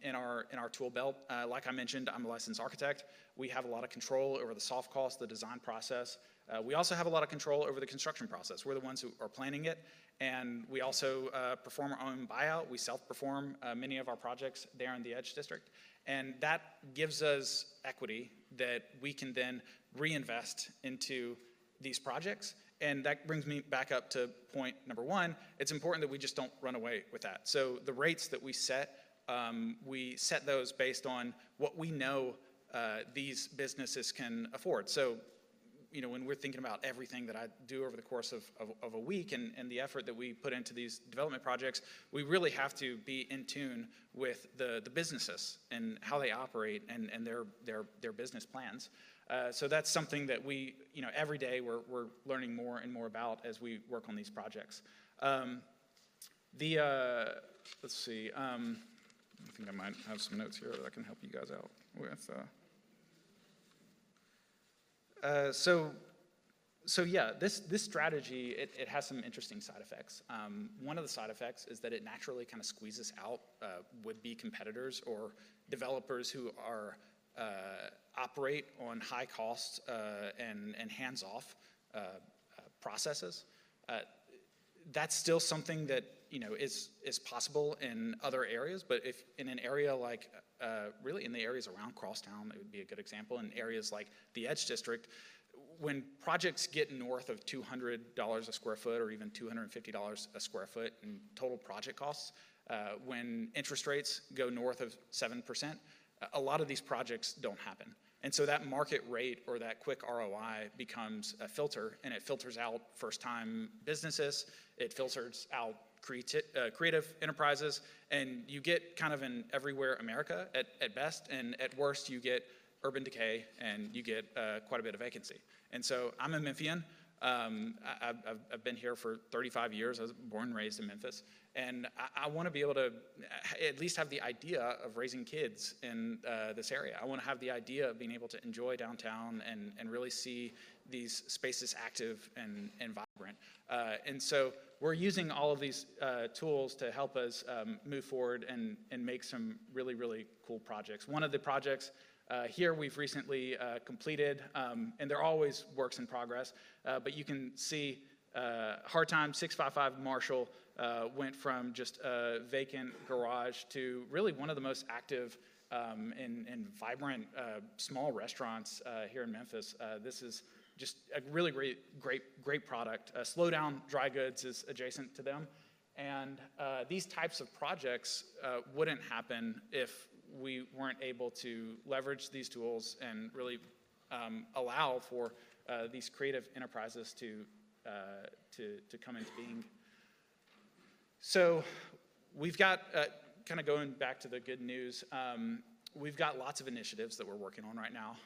in our tool belt. Like I mentioned, I'm a licensed architect. We have a lot of control over the soft cost, the design process. We also have a lot of control over the construction process. We're the ones who are planning it. And we also perform our own buyout. We self-perform many of our projects there in the Edge District. And that gives us equity that we can then reinvest into these projects. And that brings me back up to point number one. It's important that we just don't run away with that. So the rates that we set those based on what we know these businesses can afford. So, you know, when we're thinking about everything that I do over the course of a week and the effort that we put into these development projects, we really have to be in tune with the businesses and how they operate and their business plans. So that's something that we, you know, every day we're learning more and more about as we work on these projects. Let's see, I think I might have some notes here that I can help you guys out with. So yeah, this strategy, it has some interesting side effects. One of the side effects is that it naturally kind of squeezes out would-be competitors or developers who are operate on high costs and hands-off processes. That's still something that, you know, is possible in other areas, but if in an area like really in the areas around Crosstown, it would be a good example. In areas like the Edge District, when projects get north of $200 a square foot or even $250 a square foot in total project costs, when interest rates go north of 7%, a lot of these projects don't happen. And so that market rate or that quick ROI becomes a filter, and it filters out first-time businesses, it filters out creative enterprises, and you get kind of an everywhere America at best, and at worst you get urban decay and you get quite a bit of vacancy. And so I'm a Memphian. I've been here for 35 years. I was born and raised in Memphis. And I want to be able to at least have the idea of raising kids in this area. I want to have the idea of being able to enjoy downtown and really see these spaces active and vibrant. And so we're using all of these tools to help us move forward and make some really, really cool projects. One of the projects here we've recently completed, and they're always works in progress, but you can see Hard Time 655 Marshall went from just a vacant garage to really one of the most active and vibrant small restaurants here in Memphis. This is just a really great product. Slow Down Dry Goods is adjacent to them. And these types of projects wouldn't happen if we weren't able to leverage these tools and really allow for these creative enterprises to come into being. So we've got, kind of going back to the good news, we've got lots of initiatives that we're working on right now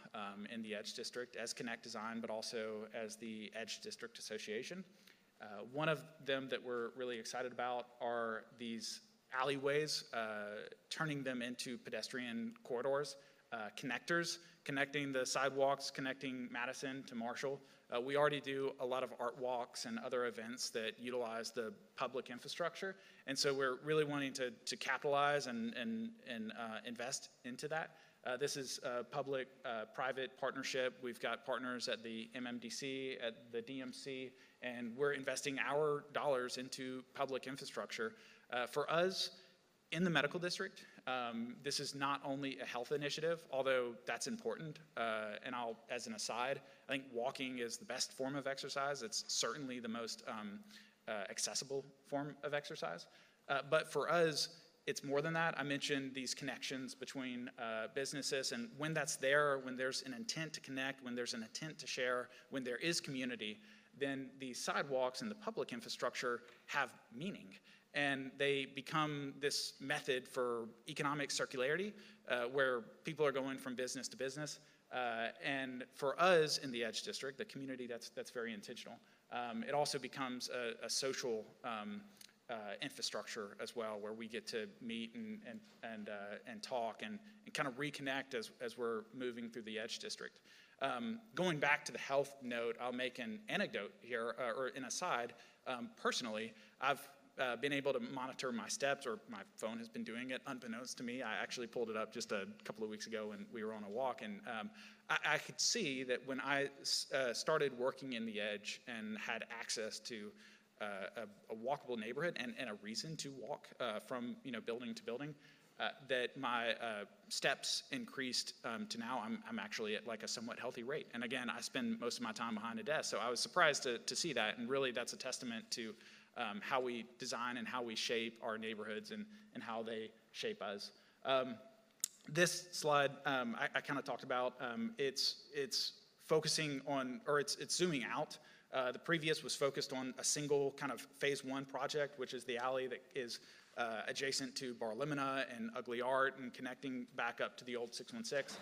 in the Edge District as Connect Design, but also as the Edge District Association. One of them that we're really excited about are these alleyways, turning them into pedestrian corridors, connectors, connecting the sidewalks, connecting Madison to Marshall. We already do a lot of art walks and other events that utilize the public infrastructure, and so we're really wanting to capitalize and invest into that. This is a public-private partnership. We've got partners at the MMDC, at the DMC, and we're investing our dollars into public infrastructure. For us, in the medical district, this is not only a health initiative, although that's important, and as an aside, I think walking is the best form of exercise. It's certainly the most accessible form of exercise. But for us, it's more than that. I mentioned these connections between businesses, and when that's there, when there's an intent to connect, when there's an intent to share, when there is community, then the sidewalks and the public infrastructure have meaning. And they become this method for economic circularity, where people are going from business to business. And for us in the Edge District, the community, that's very intentional. It also becomes a social infrastructure as well, where we get to meet and talk and kind of reconnect as we're moving through the Edge District. Going back to the health note, I'll make an anecdote here, or an aside. Personally, I've been able to monitor my steps, or my phone has been doing it unbeknownst to me. I actually pulled it up just a couple of weeks ago when we were on a walk, and I could see that when I started working in the Edge and had access to a walkable neighborhood and a reason to walk from building to building, that my steps increased to now I'm actually at like a somewhat healthy rate. And again, I spend most of my time behind a desk, so I was surprised to see that, and really that's a testament to how we design and how we shape our neighborhoods and how they shape us. This slide I kind of talked about. It's focusing on, or it's zooming out. The previous was focused on a single kind of phase one project, which is the alley that is adjacent to Bar Limina and Ugly Art and connecting back up to the old 616,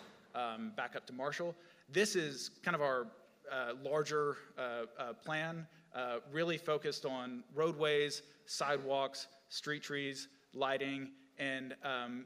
back up to Marshall. This is kind of our larger plan, really focused on roadways, sidewalks, street trees, lighting, and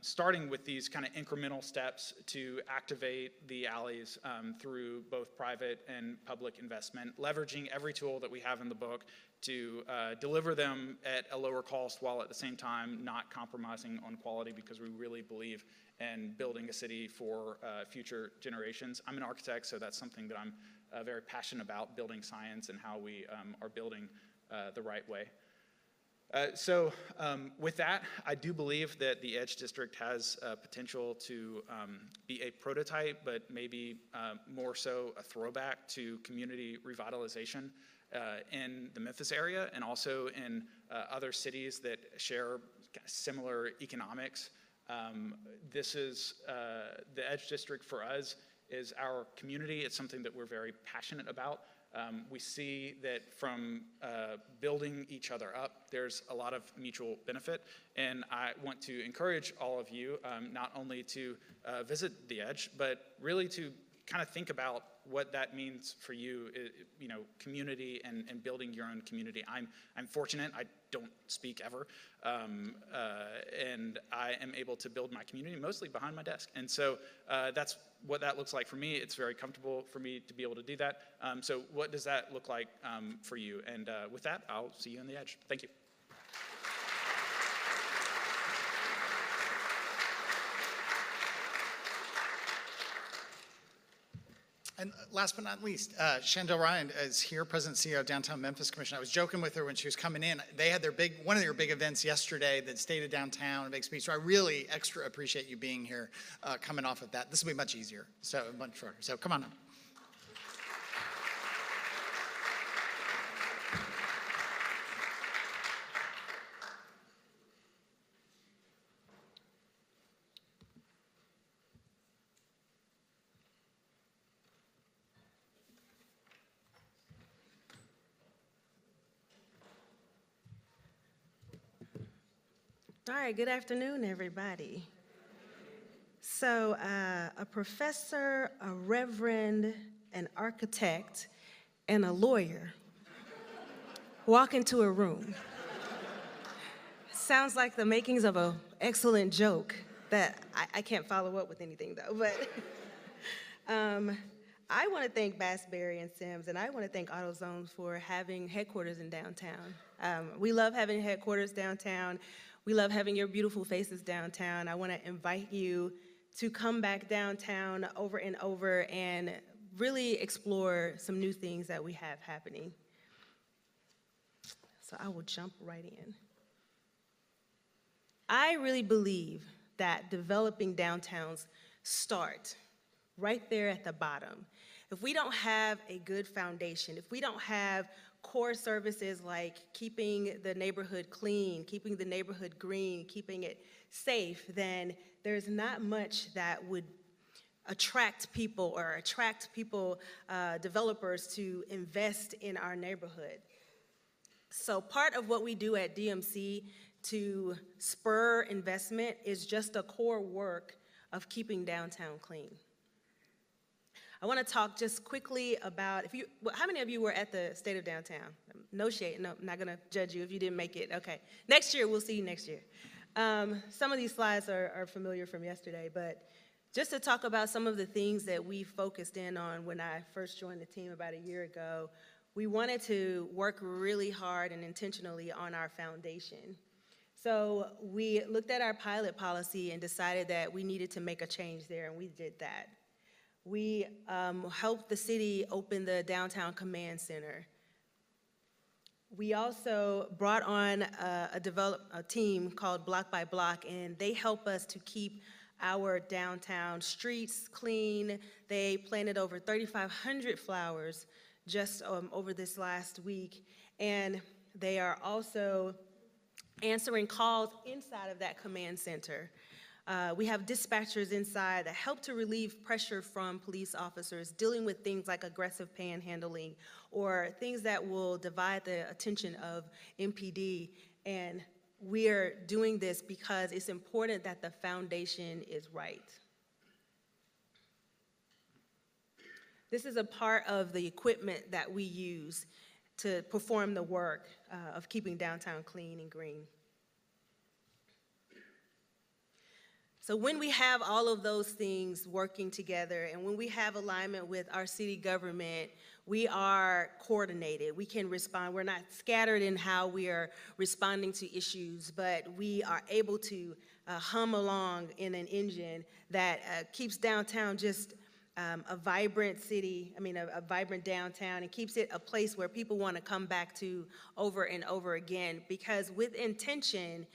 starting with these kind of incremental steps to activate the alleys through both private and public investment, leveraging every tool that we have in the book to deliver them at a lower cost while at the same time not compromising on quality, because we really believe in building a city for future generations. I'm an architect, so that's something that I'm very passionate about, building science and how we are building the right way. So with that, I do believe that the Edge District has potential to be a prototype, but maybe more so a throwback to community revitalization in the Memphis area and also in other cities that share similar economics. This is the Edge District for us is our community. It's something that we're very passionate about. We see that from building each other up, there's a lot of mutual benefit, and I want to encourage all of you not only to visit the Edge, but really to kind of think about what that means for you, community and building your own community. I'm fortunate. I don't speak ever, and I am able to build my community mostly behind my desk. And so that's what that looks like for me. It's very comfortable for me to be able to do that. So what does that look like for you? And with that, I'll see you on the edge. Thank you. And last but not least, Chandell Ryan is here, President and CEO of Downtown Memphis Commission. I was joking with her when she was coming in. They had one of their big events yesterday, the State of Downtown, a big speech. So I really extra appreciate you being here, coming off of that. This will be much easier, so much shorter. So come on up. All right, good afternoon, everybody. So a professor, a reverend, an architect, and a lawyer walk into a room. Sounds like the makings of an excellent joke that I can't follow up with anything, though. But I want to thank Bass, Berry, and Sims, and I want to thank AutoZone for having headquarters in downtown. We love having headquarters downtown. We love having your beautiful faces downtown. I want to invite you to come back downtown over and over and really explore some new things that we have happening. So I will jump right in. I really believe that developing downtowns start right there at the bottom. If we don't have a good foundation, if we don't have core services like keeping the neighborhood clean, keeping the neighborhood green, keeping it safe, then there's not much that would attract people, developers to invest in our neighborhood. So part of what we do at DMC to spur investment is just a core work of keeping downtown clean. I want to talk just quickly about, how many of you were at the State of Downtown? No shade, no, I'm not going to judge you if you didn't make it. Okay, next year, we'll see you next year. Some of these slides are familiar from yesterday, but just to talk about some of the things that we focused in on when I first joined the team about a year ago, we wanted to work really hard and intentionally on our foundation. So we looked at our pilot policy and decided that we needed to make a change there, and we did that. We helped the city open the Downtown Command Center. We also brought on a team called Block by Block, and they help us to keep our downtown streets clean. They planted over 3,500 flowers just over this last week, and they are also answering calls inside of that command center. We have dispatchers inside that help to relieve pressure from police officers dealing with things like aggressive panhandling or things that will divide the attention of MPD. And we're doing this because it's important that the foundation is right. This is a part of the equipment that we use to perform the work of keeping downtown clean and green. So when we have all of those things working together and when we have alignment with our city government, we are coordinated. We can respond. We're not scattered in how we are responding to issues, but we are able to hum along in an engine that keeps downtown just a vibrant city, a vibrant downtown, and keeps it a place where people want to come back to over and over again, because with intention,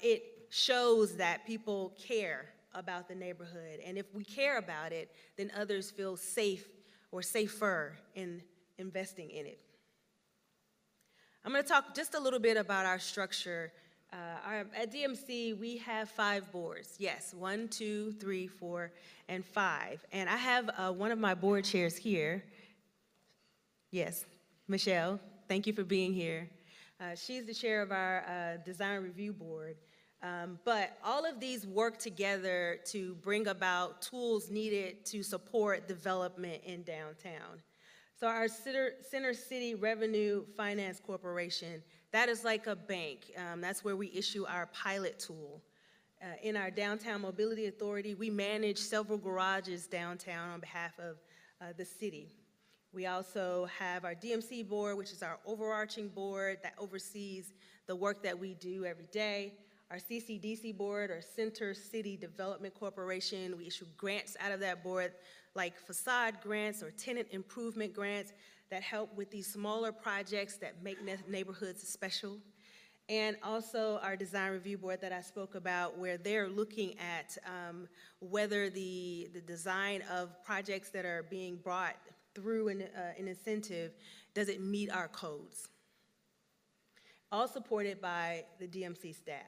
it shows that people care about the neighborhood. And if we care about it, then others feel safe or safer in investing in it. I'm going to talk just a little bit about our structure. At DMC, we have 5 boards. Yes, 1, 2, 3, 4, and 5. And I have one of my board chairs here. Yes, Michelle, thank you for being here. She's the chair of our design review board. But all of these work together to bring about tools needed to support development in downtown. So our Center City Revenue Finance Corporation, that is like a bank. That's where we issue our pilot tool. In our Downtown Mobility Authority, we manage several garages downtown on behalf of the city. We also have our DMC board, which is our overarching board that oversees the work that we do every day. Our CCDC board, or Center City Development Corporation, we issue grants out of that board, like facade grants or tenant improvement grants that help with these smaller projects that make neighborhoods special. And also our design review board that I spoke about, where they're looking at whether the design of projects that are being brought through an incentive, does it meet our codes? All supported by the DMC staff.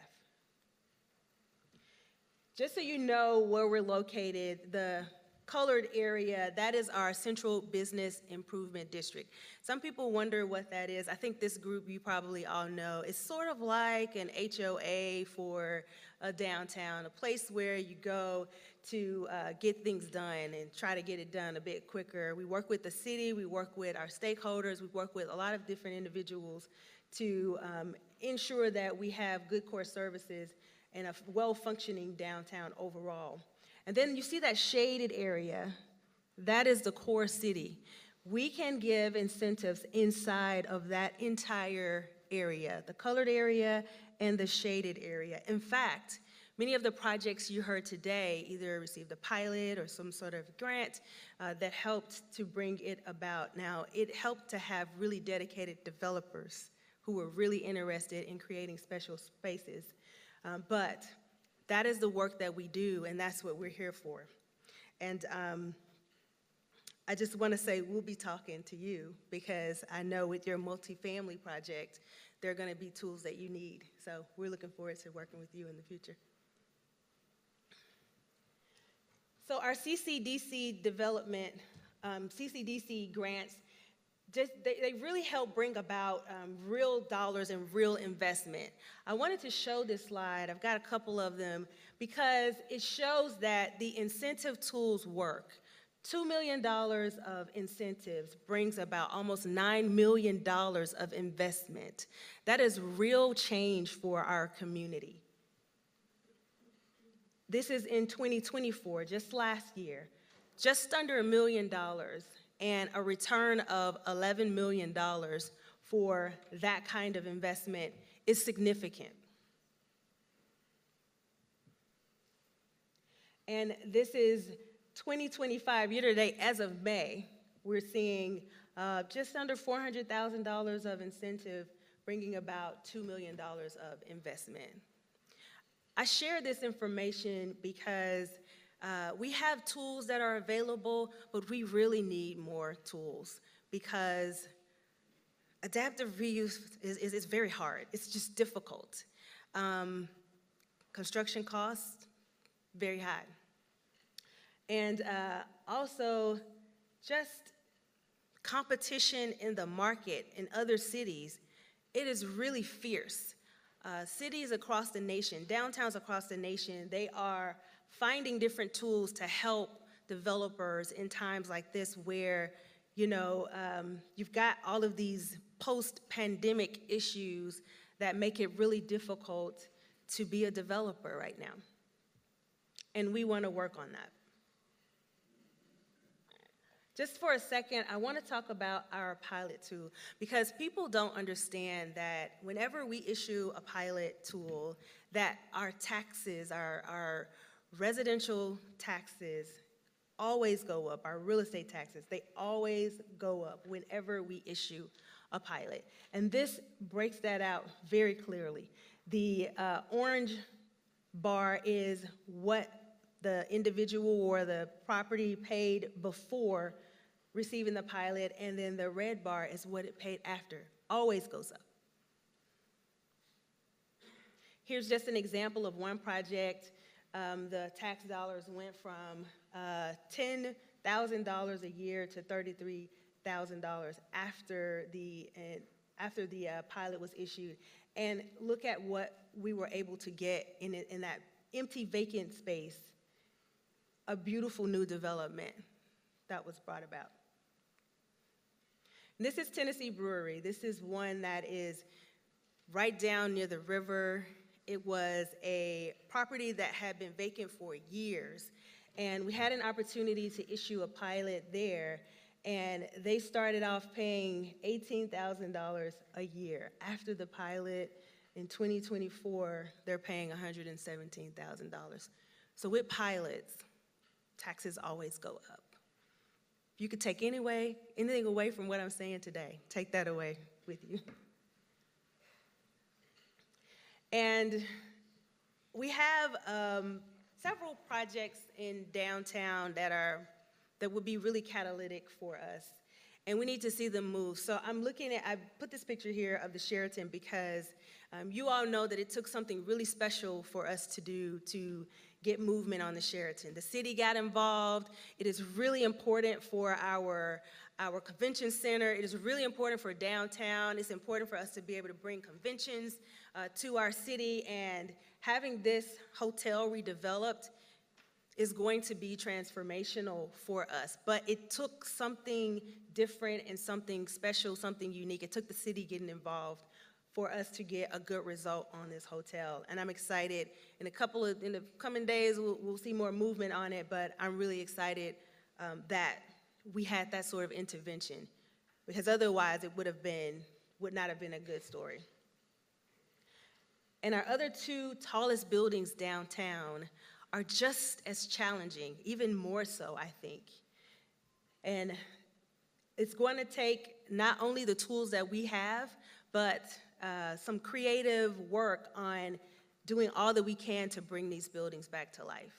Just so you know where we're located, the colored area, that is our Central Business Improvement District. Some people wonder what that is. I think this group you probably all know. It's sort of like an HOA for a downtown, a place where you go to get things done and try to get it done a bit quicker. We work with the city, we work with our stakeholders, we work with a lot of different individuals to ensure that we have good core services and a well-functioning downtown overall. And then you see that shaded area, that is the core city. We can give incentives inside of that entire area, the colored area and the shaded area. In fact, many of the projects you heard today either received a pilot or some sort of grant that helped to bring it about. Now, it helped to have really dedicated developers who were really interested in creating special spaces. But that is the work that we do, and that's what we're here for. And I just want to say we'll be talking to you, because I know with your multifamily project, there are going to be tools that you need. So we're looking forward to working with you in the future. So our CCDC development, CCDC grants, they really help bring about real dollars and real investment. I wanted to show this slide. I've got a couple of them because it shows that the incentive tools work. $2 million of incentives brings about almost $9 million of investment. That is real change for our community. This is in 2024, just last year, just under $1 million. And a return of $11 million for that kind of investment is significant. And this is 2025 year-to-date. As of May, we're seeing just under $400,000 of incentive, bringing about $2 million of investment. I share this information because we have tools that are available, but we really need more tools, because adaptive reuse is very hard. It's just difficult. Construction costs, very high. And also just competition in the market in other cities, it is really fierce. Cities across the nation, downtowns across the nation, they are finding different tools to help developers in times like this where, you know, you've got all of these post-pandemic issues that make it really difficult to be a developer right now. And we want to work on that. Just for a second, I want to talk about our pilot tool, because people don't understand that whenever we issue a pilot tool, that our taxes, our residential taxes always go up. Our real estate taxes, they always go up whenever we issue a pilot. And this breaks that out very clearly. The orange bar is what the individual or the property paid before receiving the pilot, and then the red bar is what it paid after. Always goes up. Here's just an example of one project. The tax dollars went from $10,000 a year to $33,000 after the pilot was issued. and look at what we were able to get in that empty, vacant space, a beautiful new development that was brought about. And this is Tennessee Brewery. This is one that is right down near the river. It was a property that had been vacant for years, and we had an opportunity to issue a pilot there, and they started off paying $18,000 a year. After the pilot, in 2024, they're paying $117,000. So with pilots, taxes always go up. If you could take anything away from what I'm saying today, take that away with you. And we have several projects in downtown that would be really catalytic for us, and we need to see them move. So I put this picture here of the Sheraton because you all know that it took something really special for us to do to get movement on the Sheraton. The city got involved. It is really important for our convention center. It is really important for downtown. It's important for us to be able to bring conventions to our city, and having this hotel redeveloped is going to be transformational for us. But it took something different and something special, something unique. It took the city getting involved for us to get a good result on this hotel. And I'm excited. In the coming days, we'll see more movement on it, but I'm really excited that we had that sort of intervention, because otherwise it would not have been a good story. And our other two tallest buildings downtown are just as challenging, even more so, I think. And it's going to take not only the tools that we have, but some creative work on doing all that we can to bring these buildings back to life.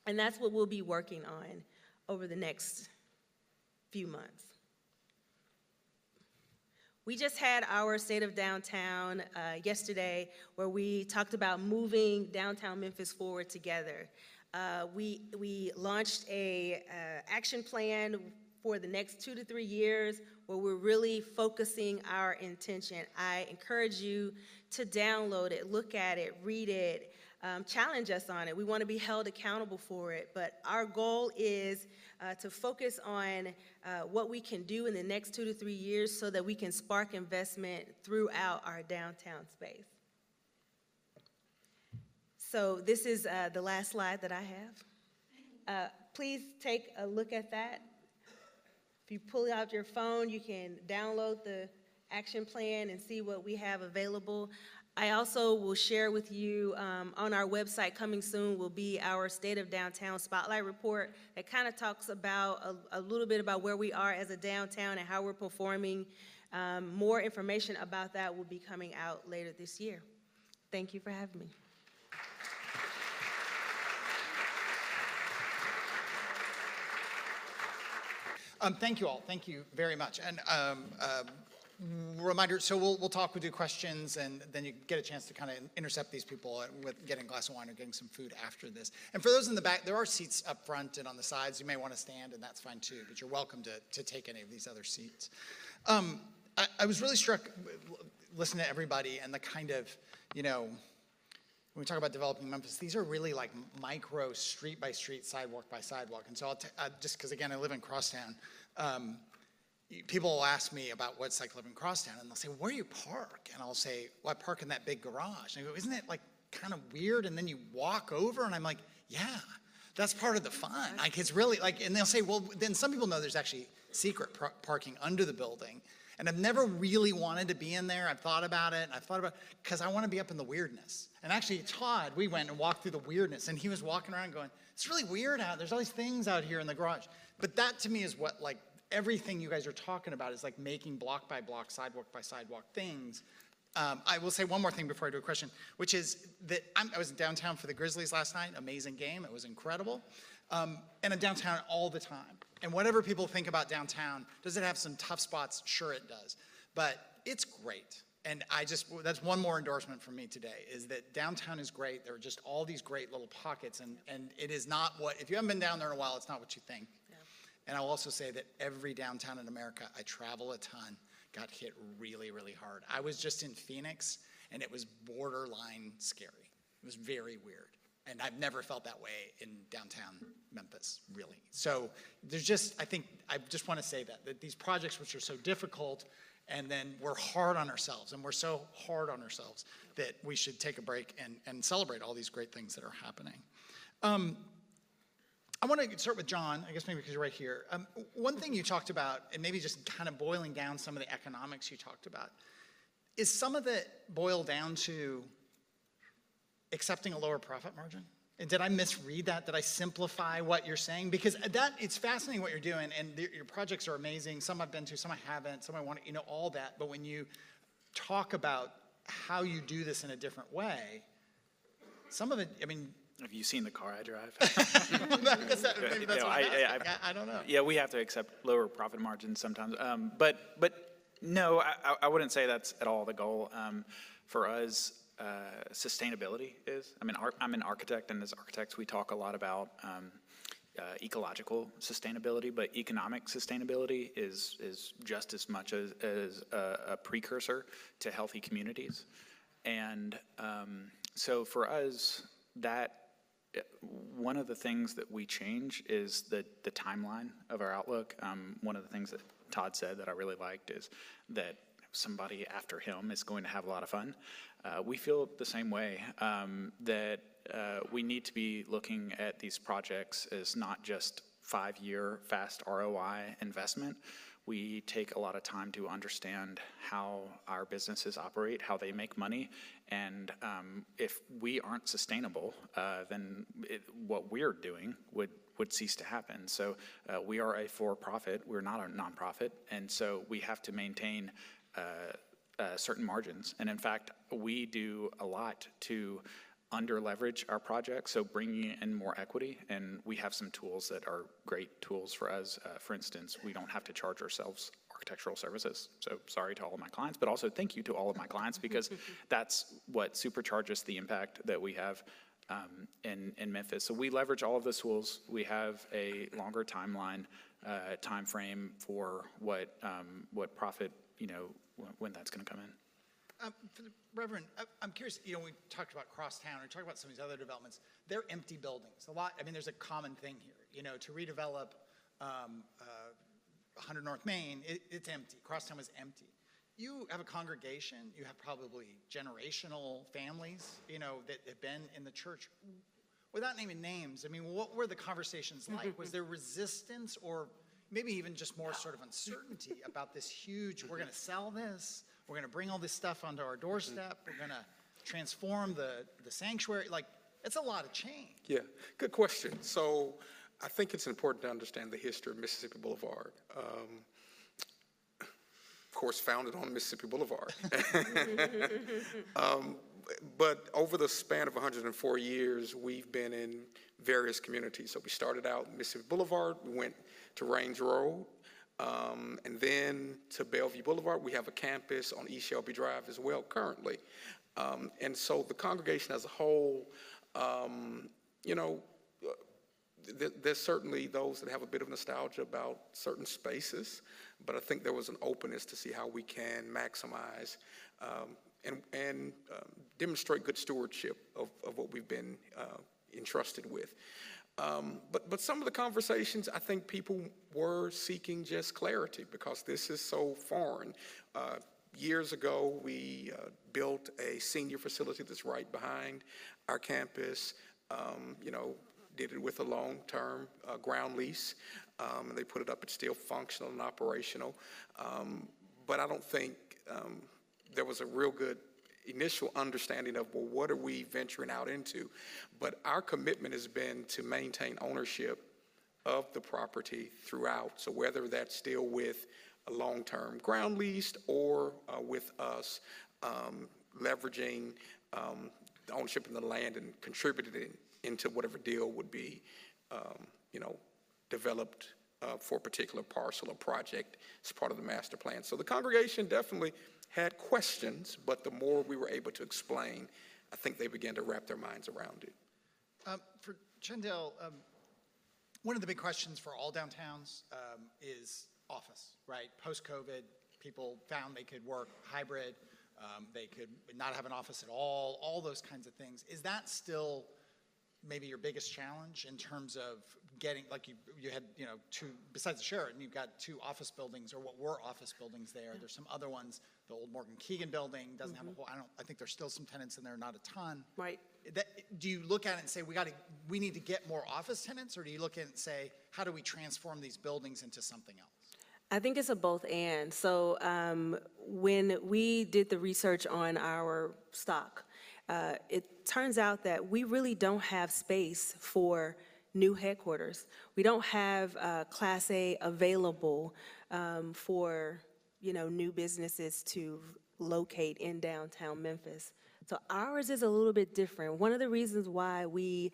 And that's what we'll be working on over the next few months. We just had our State of Downtown yesterday, where we talked about moving downtown Memphis forward together. We launched a action plan for the next 2 to 3 years, where we're really focusing our intention. I encourage you to download it, look at it, read it, challenge us on it. We want to be held accountable for it, but our goal is to focus on what we can do in the next 2 to 3 years so that we can spark investment throughout our downtown space. So this is the last slide that I have. Please take a look at that. If you pull out your phone, you can download the action plan and see what we have available. I also will share with you on our website coming soon will be our State of Downtown Spotlight Report that kind of talks about a little bit about where we are as a downtown and how we're performing. More information about that will be coming out later this year. Thank you for having me. Thank you all. Thank you very much. And reminder, so we'll talk, we'll do questions, and then you get a chance to kind of intercept these people with getting a glass of wine or getting some food after this. And for those in the back, there are seats up front and on the sides. You may want to stand, and that's fine too, but you're welcome to take any of these other seats. I was really struck listening to everybody and the kind of, when we talk about developing Memphis, these are really like micro street by street, sidewalk by sidewalk. And so just because, again, I live in Crosstown, people will ask me about what it's like to live in Crosstown, and they'll say, where do you park? And I'll say, well, I park in that big garage. And I go, isn't it like kind of weird? And then you walk over, and I'm like, yeah, that's part of the fun. Like, it's really like, and they'll say, well, then some people know there's actually secret parking under the building. And I've never really wanted to be in there. I've thought about it, because I want to be up in the weirdness. And actually, Todd, we went and walked through the weirdness, and he was walking around going, it's really weird out. There's all these things out here in the garage. But that to me is what, like, everything you guys are talking about is like making block by block, sidewalk by sidewalk things. I will say one more thing before I do a question, which is that I was in downtown for the Grizzlies last night. Amazing game. It was incredible. And I'm downtown all the time. And whatever people think about downtown, does it have some tough spots? Sure it does. But it's great. And that's one more endorsement from me today, is that downtown is great. There are just all these great little pockets. And it is not if you haven't been down there in a while, it's not what you think. Yeah. And I'll also say that every downtown in America, I travel a ton, got hit really, really hard. I was just in Phoenix, and it was borderline scary. It was very weird. And I've never felt that way in downtown Memphis, really. So there's just, I just want to say that these projects which are so difficult, and then we're hard on ourselves, and we're so hard on ourselves that we should take a break and celebrate all these great things that are happening. I want to start with John, I guess maybe because you're right here. One thing you talked about, and maybe just kind of boiling down some of the economics you talked about, is some of it boil down to accepting a lower profit margin? And did I misread that? Did I simplify what you're saying? Because it's fascinating what you're doing, and your projects are amazing. Some I've been to, some I haven't, some I want to, all that. But when you talk about how you do this in a different way, some of it, have you seen the car I drive? Maybe that's what I don't know. Yeah, we have to accept lower profit margins sometimes. But no, I wouldn't say that's at all the goal. For us, sustainability is. I'm an architect, and as architects, we talk a lot about ecological sustainability, but economic sustainability is just as much as a precursor to healthy communities. And so for us, that one of the things that we change is the timeline of our outlook. One of the things that Todd said that I really liked is that somebody after him is going to have a lot of fun. We feel the same way, that we need to be looking at these projects as not just 5-year fast ROI investment. We take a lot of time to understand how our businesses operate, how they make money, and if we aren't sustainable, then what we're doing would cease to happen. So we are a for-profit, we're not a nonprofit, and so we have to maintain certain margins. And in fact, we do a lot to under-leverage our projects, so bringing in more equity, and we have some tools that are great tools for us. For instance, we don't have to charge ourselves architectural services. So sorry to all of my clients, but also thank you to all of my clients, because that's what supercharges the impact that we have in Memphis. So we leverage all of the tools. We have a longer timeline, time frame for what profit, when that's going to come in. For the Reverend, I'm curious, we talked about Crosstown, we talked about some of these other developments. They're empty buildings. There's a common thing here. To redevelop 100 North Main, it's empty. Crosstown was empty. You have a congregation, you have probably generational families, that have been in the church. Without naming names, what were the conversations like? Was there resistance, or maybe even just more sort of uncertainty about this huge, we're going to sell this, we're going to bring all this stuff onto our doorstep, we're going to transform the sanctuary? It's a lot of change. Yeah, good question. So I think it's important to understand the history of Mississippi Boulevard. Of course, founded on Mississippi Boulevard. But over the span of 104 years, we've been in various communities. So we started out Mississippi Boulevard, we went to Range Road, and then to Bellevue Boulevard. We have a campus on East Shelby Drive as well currently. And so the congregation as a whole, there's certainly those that have a bit of nostalgia about certain spaces, but I think there was an openness to see how we can maximize and demonstrate good stewardship of what we've been entrusted with. But some of the conversations, I think people were seeking just clarity, because this is so foreign. Years ago, we built a senior facility that's right behind our campus. Did it with a long-term ground lease. And they put it up. It's still functional and operational. But I don't think there was a real good initial understanding of, well, what are we venturing out into? But our commitment has been to maintain ownership of the property throughout. So whether that's still with a long-term ground lease or with us leveraging the ownership in the land and contributing into whatever deal would be, developed for a particular parcel or project as part of the master plan. So the congregation definitely had questions, but the more we were able to explain, I think they began to wrap their minds around it. For Chandell, one of the big questions for all downtowns is office, right? Post-COVID, People found they could work hybrid, they could not have an office at all those kinds of things. Is that still maybe your biggest challenge in terms of getting, like you had, two, besides the Sheraton, you've got 2 office buildings, or what were office buildings there. There's some other ones. The old Morgan Keegan building doesn't have a whole, I think there's still some tenants in there, not a ton. Right. Do you look at it and say, we need to get more office tenants, or do you look at it and say, how do we transform these buildings into something else? I think it's a both and. So when we did the research on our stock, it turns out that we really don't have space for new headquarters. We don't have Class A available for new businesses to locate in downtown Memphis. So ours is a little bit different. One of the reasons why we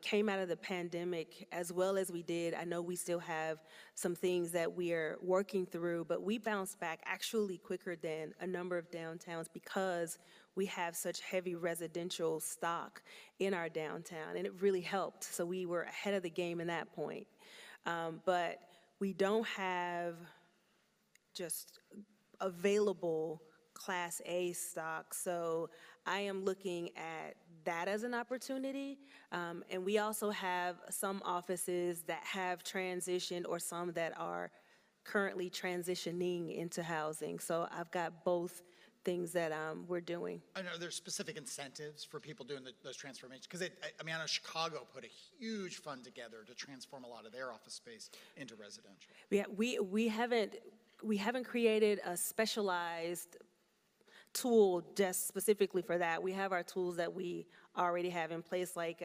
came out of the pandemic as well as we did, I know we still have some things that we are working through, but we bounced back actually quicker than a number of downtowns because we have such heavy residential stock in our downtown, and it really helped. So we were ahead of the game in that point. But we don't have just available Class A stock. So I am looking at that as an opportunity. And we also have some offices that have transitioned or some that are currently transitioning into housing. So I've got both things that we're doing. I know there's specific incentives for people doing those transformations, because I know Chicago put a huge fund together to transform a lot of their office space into residential. Yeah, we haven't created a specialized tool just specifically for that. We have our tools that we already have in place, like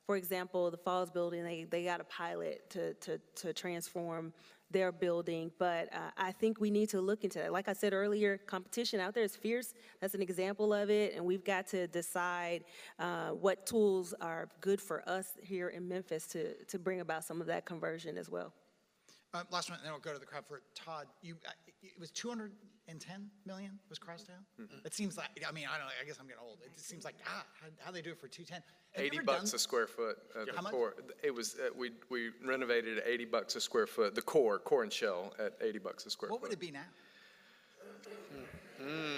for example, the Falls building, they got a pilot to transform their building, but I think we need to look into that. Like I said earlier, competition out there is fierce. That's an example of it, and we've got to decide what tools are good for us here in Memphis to bring about some of that conversion as well. Last one, and then we'll go to the crowd for Todd. It was 210 million was Crosstown? It seems like, I don't know, I guess I'm getting old. It just seems like, how they do it for 210? $80 a square foot. How much? It was, we renovated at $80 a square foot, the core and shell at $80 a square foot. What would it be now?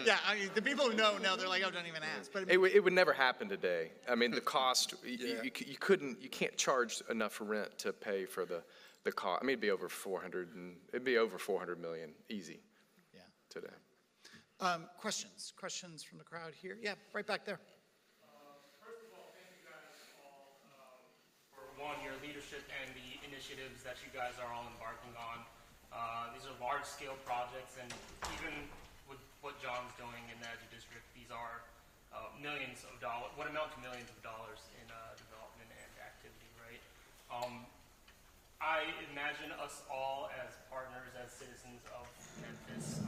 Yeah, the people who know, they're like, oh, don't even ask. But it would never happen today. I mean, the cost, you can't charge enough rent to pay for the cost. I mean, it'd be over 400 million, easy. Yeah. Today. Questions from the crowd here? Yeah, right back there. First of all, thank you guys all for your leadership and the initiatives that you guys are all embarking on. These are large-scale projects, and even with what John's doing in the Edge District, these are millions of dollars, what amount to millions of dollars in development and activity, right? I imagine us all as partners, as citizens of Memphis,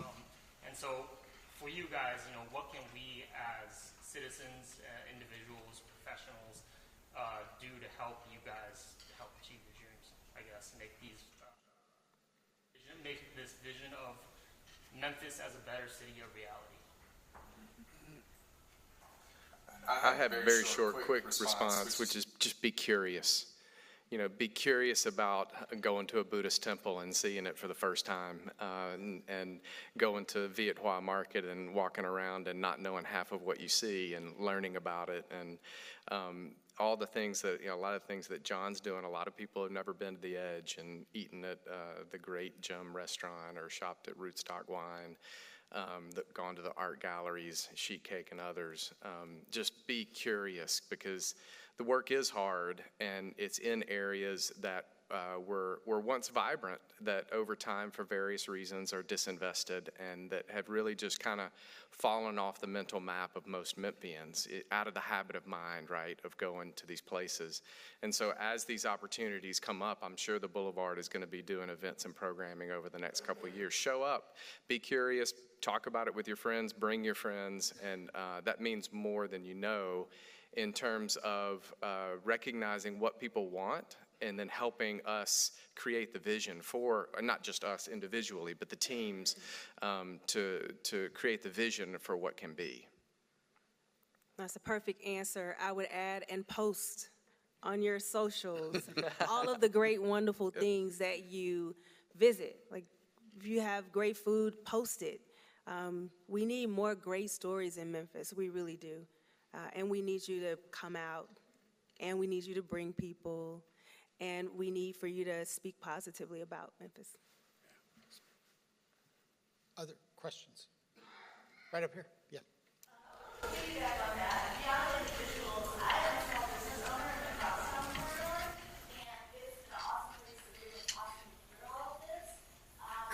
and so for you guys, what can we as citizens, individuals, professionals do to help you guys help achieve your dreams? I guess make this vision of Memphis as a better city a reality. I have a very short, quick response, which is just be curious. Be curious about going to a Buddhist temple and seeing it for the first time, and going to Viet Hoa Market and walking around and not knowing half of what you see and learning about it, and all the things that, a lot of things that John's doing. A lot of people have never been to the Edge and eaten at the Great Gem restaurant or shopped at Rootstock Wine, gone to the art galleries, Sheet Cake and others. Just be curious, because the work is hard, and it's in areas that were once vibrant, that over time, for various reasons, are disinvested, and that have really just kind of fallen off the mental map of most Memphians, out of the habit of mind, right, of going to these places. And so as these opportunities come up, I'm sure the Boulevard is going to be doing events and programming over the next couple of years. Show up, be curious, talk about it with your friends, bring your friends, and that means more than you know, in terms of recognizing what people want and then helping us create the vision for, not just us individually, but the teams, to create the vision for what can be. That's a perfect answer. I would add, and post on your socials all of the great, wonderful things that you visit. Like, If you have great food, post it. We need more great stories in Memphis. We really do. And we need you to come out, and we need you to bring people, and we need for you to speak positively about Memphis. Other questions? Right up here. Yeah. Piggyback on that, beyond individuals, I am a small business owner in the Crosstown corridor, and it's an awesome place to live and awesome to hear all of this. But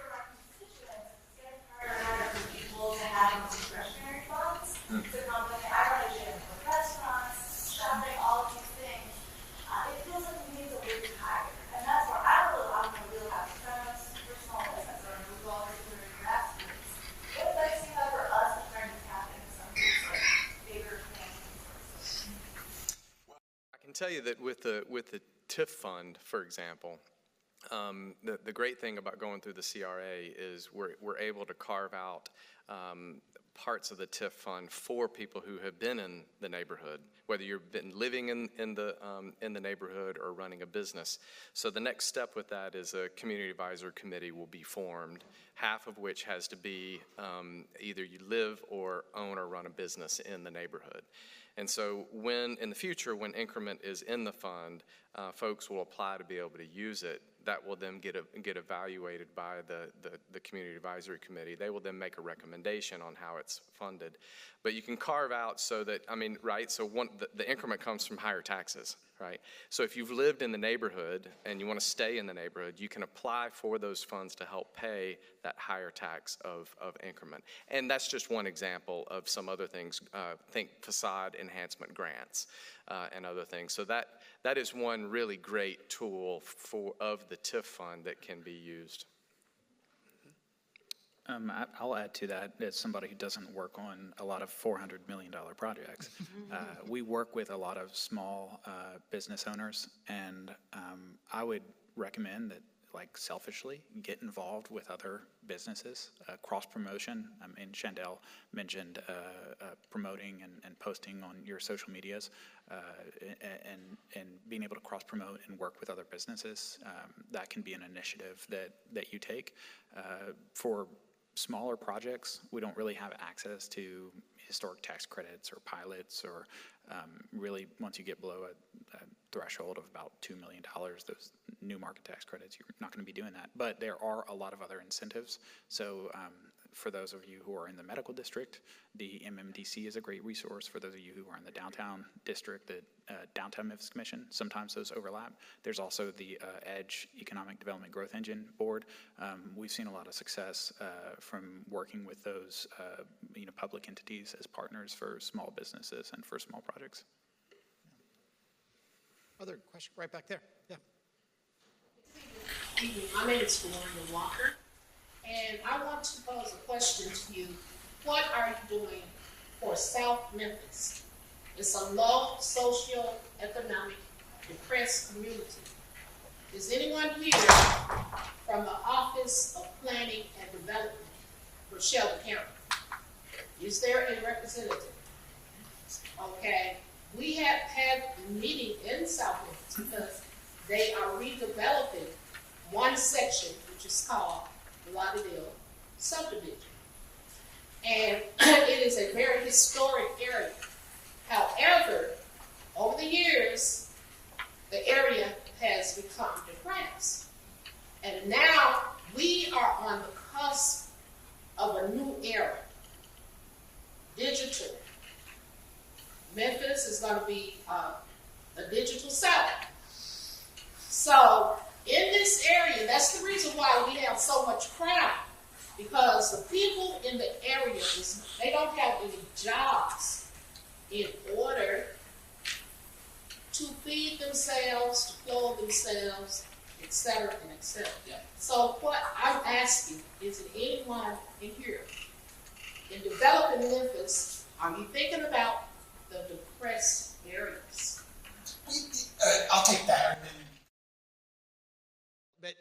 for my constituents, it's getting harder and harder for people to have discretionary funds to come with. I run a gym for restaurants, shopping, all of these things. It feels like we need to live higher, and that's where I'm a real happy premise for small business owners who all are doing grassroots. What advice do you have for us to try to tap into some of these bigger financial resources? I can tell you that with the TIF fund, for example, the great thing about going through the CRA is we're able to carve out parts of the TIF fund for people who have been in the neighborhood, whether you've been living in the neighborhood or running a business. So the next step with that is a community advisory committee will be formed, half of which has to be either you live or own or run a business in the neighborhood. And so in the future, when increment is in the fund, folks will apply to be able to use it. That will then get evaluated by the Community Advisory Committee. They will then make a recommendation on how it's funded. But you can carve out so that, right, so the increment comes from higher taxes, right? So if you've lived in the neighborhood and you want to stay in the neighborhood, you can apply for those funds to help pay that higher tax of increment. And that's just one example of some other things. Think facade enhancement grants and other things. So that is one really great tool of the TIF fund that can be used. I'll add to that as somebody who doesn't work on a lot of $400 million projects. We work with a lot of small business owners, and I would recommend that, like, selfishly, get involved with other businesses, cross-promotion. Chandell mentioned promoting and posting on your social medias, and being able to cross-promote and work with other businesses. That can be an initiative that you take. For smaller projects, we don't really have access to historic tax credits or pilots, or really once you get below a threshold of about $2 million, those new market tax credits, you're not going to be doing that. But there are a lot of other incentives. So for those of you who are in the medical district, the MMDC is a great resource. For those of you who are in the downtown district, the Downtown Memphis Commission, sometimes those overlap. There's also the EDGE, Economic Development Growth Engine Board. We've seen a lot of success from working with those public entities as partners for small businesses and for small projects. Other question right back there. Yeah. My name is Gloria Walker, and I want to pose a question to you. What are you doing for South Memphis? It's a low socioeconomic, depressed community. Is anyone here from the Office of Planning and Development for Shelby County? Is there a representative? Okay. We have had a meeting in South Memphis because they are redeveloping one section, which is called Lauderdale subdivision. And it is a very historic area. However, over the years, the area has become depressed. And now we are on the cusp of a new era, digital. Memphis is going to be a digital south. So in this area, that's the reason why we have so much crime, because the people in the area, they don't have any jobs in order to feed themselves, to clothe themselves, etc. and etc. Yeah. So what I'm asking is, that anyone in here in developing Memphis, are you thinking about the depressed areas? I'll take that. But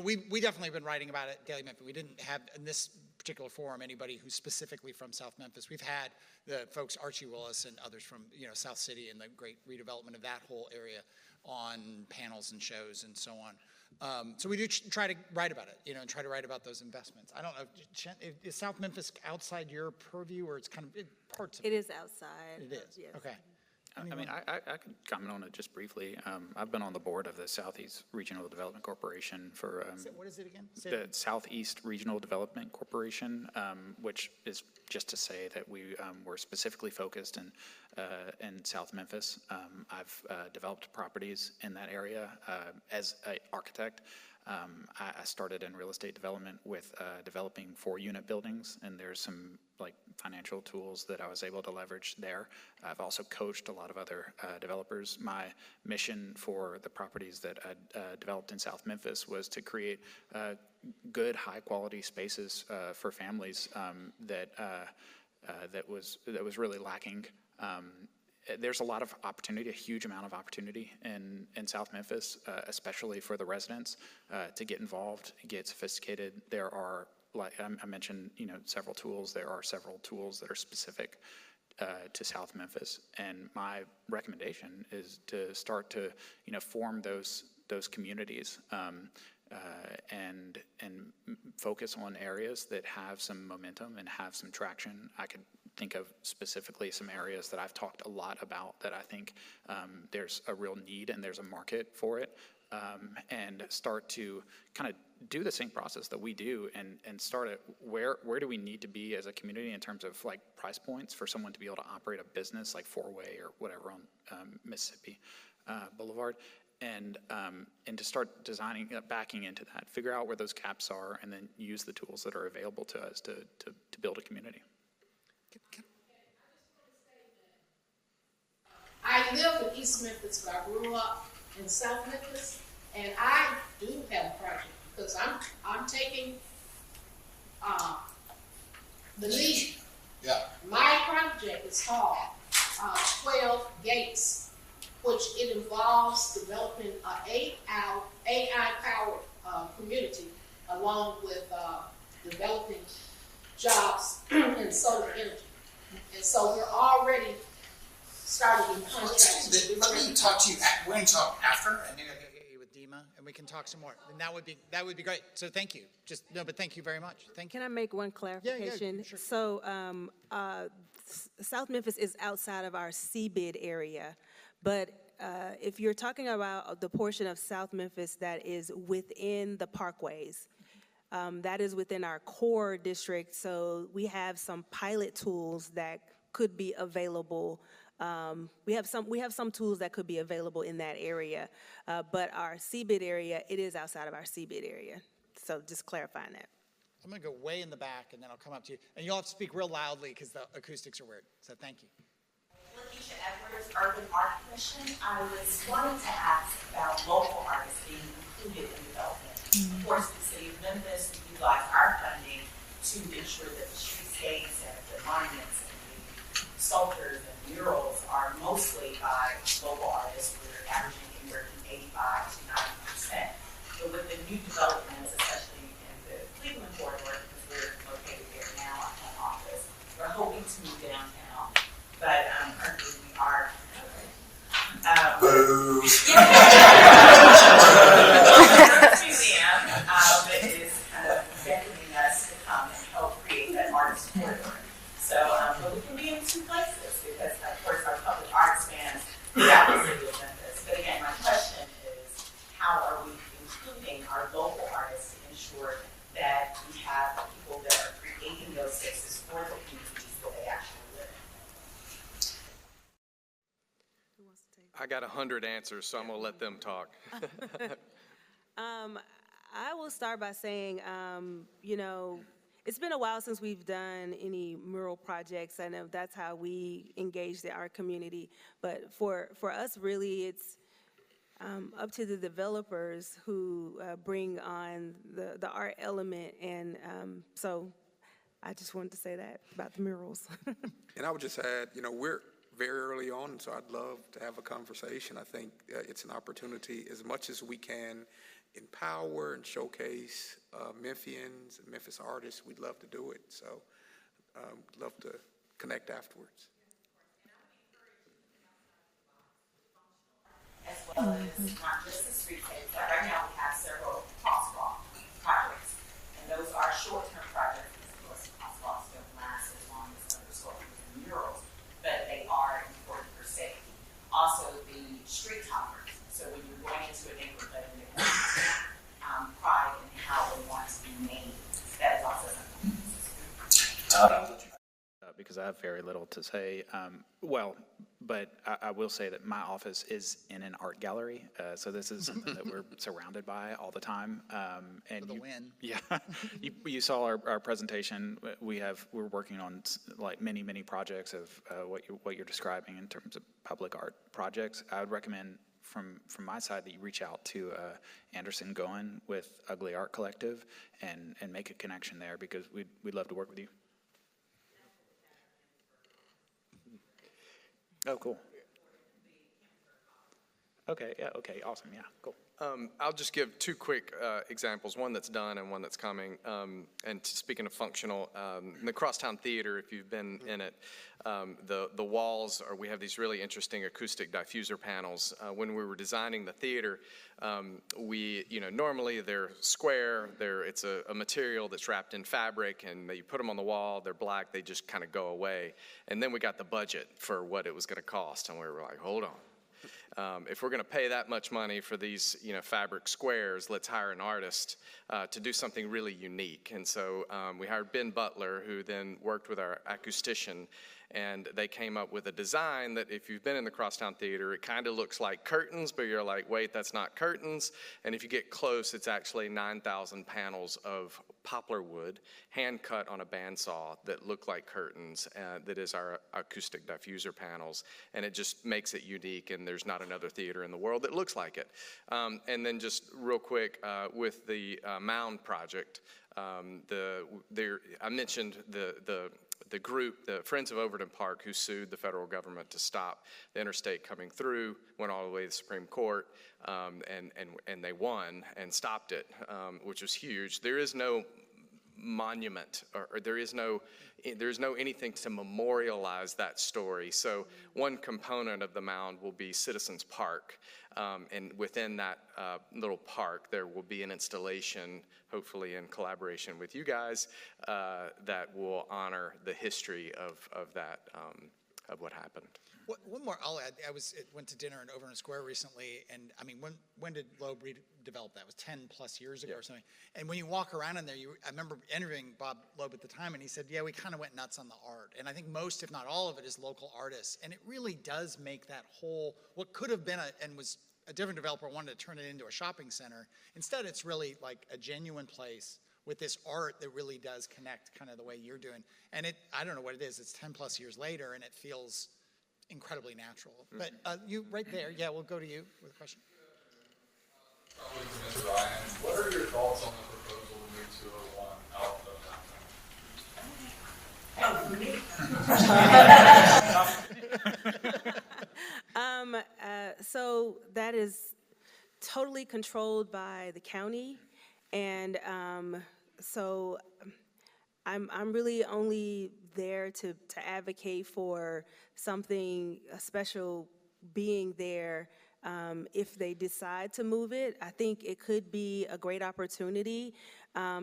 we definitely have been writing about it, Daily Memphis. We didn't have in this particular forum anybody who's specifically from South Memphis. We've had the folks, Archie Willis and others from, South City and the great redevelopment of that whole area on panels and shows and so on. So we do try to write about it, and try to write about those investments. I don't know, is South Memphis outside your purview, or it's kind of parts of it? It is outside. It is, yes. okay. I mean, I could comment on it just briefly. I've been on the board of the Southeast Regional Development Corporation for What is it again? the Southeast Regional Development Corporation, which is just to say that we were specifically focused in South Memphis. I've developed properties in that area as an architect. I started in real estate development with developing 4-unit buildings, and there's some financial tools that I was able to leverage there. I've also coached a lot of other developers. My mission for the properties that I developed in South Memphis was to create good, high-quality spaces for families that was really lacking. There's a lot of opportunity, a huge amount of opportunity in South Memphis, especially for the residents to get involved, get sophisticated. There are, like I mentioned, several tools. There are several tools that are specific to South Memphis, and my recommendation is to start to, form those communities and focus on areas that have some momentum and have some traction. I could think of specifically some areas that I've talked a lot about that I think there's a real need and there's a market for it, and start to kind of do the same process that we do and start at where do we need to be as a community in terms of price points for someone to be able to operate a business like 4-Way or whatever on Mississippi Boulevard, and to start designing, backing into that, figure out where those caps are, and then use the tools that are available to us to build a community. I live in East Memphis, but I grew up in South Memphis, and I do have a project because I'm taking the lead. Yeah. My project is called 12 Gates, which it involves developing an AI-powered community along with developing jobs in solar energy. And so we're already started in contracts. Let me talk to you. We're going to talk after, and then I'll get you with Dima, and we can talk some more. And that would be great. So thank you. But thank you very much. Thank you. Can I make one clarification? Yeah, sure. So South Memphis is outside of our CBID area, but if you're talking about the portion of South Memphis that is within the parkways, that is within our core district. So we have some pilot tools that could be available. We have some tools that could be available in that area, but our CBID area, it is outside of our CBID area. So just clarifying that. I'm going to go way in the back, and then I'll come up to you. And you'll have to speak real loudly because the acoustics are weird. So thank you. Lakeisha Edwards, Urban Art Commission. I was wanting to ask about local artists being included in development. Of course, the city of Memphis utilized our funding to ensure that the streetscapes and the monuments and the sculptures and murals are mostly by local artists. We're averaging anywhere from 85 to 90%. But with the new developments, especially in the Cleveland corridor, because we're located there now, our home office, we're hoping to move downtown. But currently we are. Boo! Museum that is kind of beckoning us to come and help create that artist corridor. So, but we can be in two places because, of course, our public art spans throughout the city of Memphis. But again, my question is, how are we including our local artists to ensure that we have people that are creating those spaces for the communities that they actually live in? I got 100 answers, so I'm going to let them talk. I will start by saying, it's been a while since we've done any mural projects. I know that's how we engage our community. But for us, really, it's up to the developers who bring on the art element. And so I just wanted to say that about the murals. And I would just add, we're very early on, so I'd love to have a conversation. I think it's an opportunity as much as we can empower and showcase Memphians and Memphis artists, we'd love to do it. So love to connect afterwards. As well as not just the streetscapes, but right now we have several crosswalk projects, and those are short-term projects. Of course, crosswalks don't last as long as other sculptures and murals, but they are important for safety. Also, the street toppers. So when you're going into a neighborhood and they want pride in how they want to be made, that is also something. Because I have very little to say. But I will say that my office is in an art gallery, so this is something that we're surrounded by all the time. And For the win. Yeah, you saw our presentation. We're working on like many projects of what you're describing in terms of public art projects. I would recommend from my side that you reach out to Anderson Goen with Ugly Art Collective and make a connection there, because we'd love to work with you. Oh, cool. Okay, yeah, okay, awesome, yeah, cool. I'll just give two quick examples, one that's done and one that's coming. And speaking of functional, the Crosstown Theater, if you've been in it, the walls we have these really interesting acoustic diffuser panels. When we were designing the theater, normally they're square, it's a material that's wrapped in fabric, and you put them on the wall, they're black, they just kind of go away. And then we got the budget for what it was going to cost, and we were like, hold on. If we're going to pay that much money for these, fabric squares, let's hire an artist to do something really unique. And so we hired Ben Butler, who then worked with our acoustician, and they came up with a design that, if you've been in the Crosstown Theater, it kind of looks like curtains, but you're like, wait, that's not curtains. And if you get close, it's actually 9,000 panels of poplar wood, hand cut on a bandsaw, that look like curtains. That is our acoustic diffuser panels, and it just makes it unique, and there's not another theater in the world that looks like it. And then just real quick, with the Mound project, I mentioned the group, the Friends of Overton Park, who sued the federal government to stop the interstate coming through, went all the way to the Supreme Court, and they won and stopped it, which was huge. There is no monument, or there is no anything to memorialize that story. So one component of the mound will be Citizens Park, and within that little park there will be an installation, hopefully in collaboration with you guys, that will honor the history of that, of what happened. One more I'll add. I went to dinner in Overton Square recently, and I mean, when did Loeb redevelop that? It was 10 plus years ago or something. And when you walk around in there, I remember interviewing Bob Loeb at the time, and he said, yeah, we kind of went nuts on the art. And I think most, if not all of it, is local artists. And it really does make that whole, what could have been and was a different developer wanted to turn it into a shopping center. Instead, it's really like a genuine place with this art that really does connect kind of the way you're doing. And I don't know what it is, it's 10 plus years later, and it feels incredibly natural. But you right there, yeah, we'll go to you with a question. Probably to Mr. Ryan, what are your thoughts on the proposal to move 201 out of downtown? So that is totally controlled by the county, and so I'm really only there to advocate for something special being there. If they decide to move it, I think it could be a great opportunity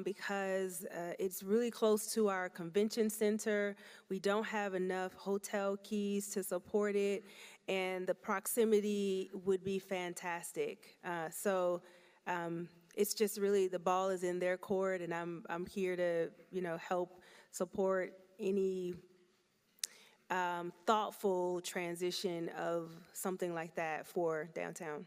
because it's really close to our convention center. We don't have enough hotel keys to support it, and the proximity would be fantastic. So it's just really, the ball is in their court, and I'm here to help support any thoughtful transition of something like that for downtown.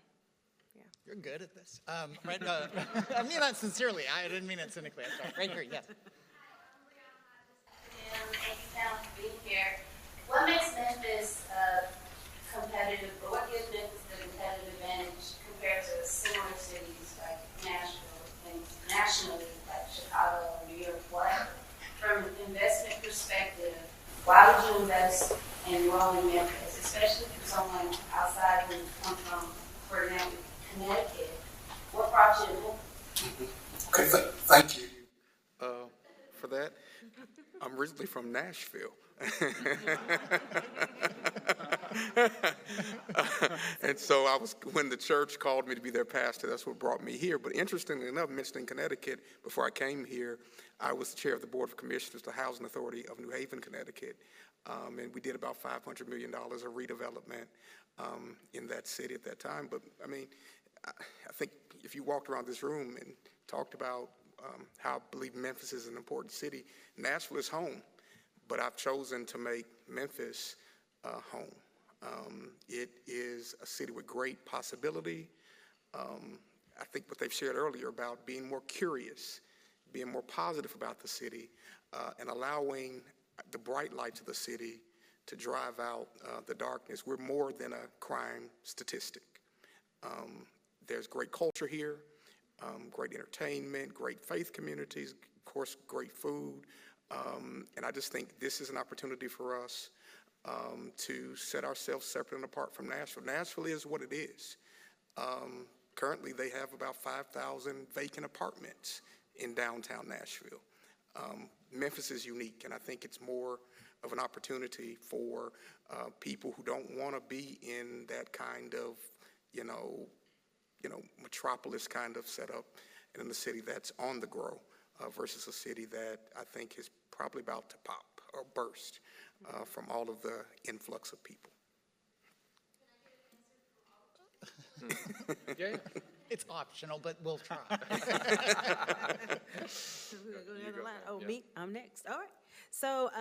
Yeah. You're good at this. Right, I mean that sincerely. I didn't mean it cynically. I'm sorry. Right here, yes. Thank you for being here. What makes Memphis competitive, or what gives Memphis the competitive advantage compared to similar cities like Nashville and nationally like Chicago or New York? What, from an investment perspective, why would you invest in rolling Memphis, especially for someone outside who comes from, for example, Connecticut? What optional. Okay, thank you for that. I'm originally from Nashville. And so when the church called me to be their pastor, that's what brought me here. But interestingly enough, mentioning Connecticut, before I came here, I was the chair of the Board of Commissioners, the Housing Authority of New Haven, Connecticut. And we did about $500 million of redevelopment in that city at that time. But I mean, I think if you walked around this room and talked about how I believe Memphis is an important city, Nashville is home, but I've chosen to make Memphis home. It is a city with great possibility. I think what they've shared earlier about being more curious, being more positive about the city, and allowing the bright lights of the city to drive out the darkness. We're more than a crime statistic. There's great culture here, great entertainment, great faith communities, of course, great food. And I just think this is an opportunity for us to set ourselves separate and apart from Nashville. Nashville is what it is. Currently, they have about 5,000 vacant apartments in downtown Nashville. Memphis is unique, and I think it's more of an opportunity for people who don't want to be in that kind of, metropolis kind of setup, and in the city that's on the grow versus a city that I think is probably about to pop or burst from all of the influx of people. Yeah. It's optional, but we'll try. Oh, me? I'm next. All right. So,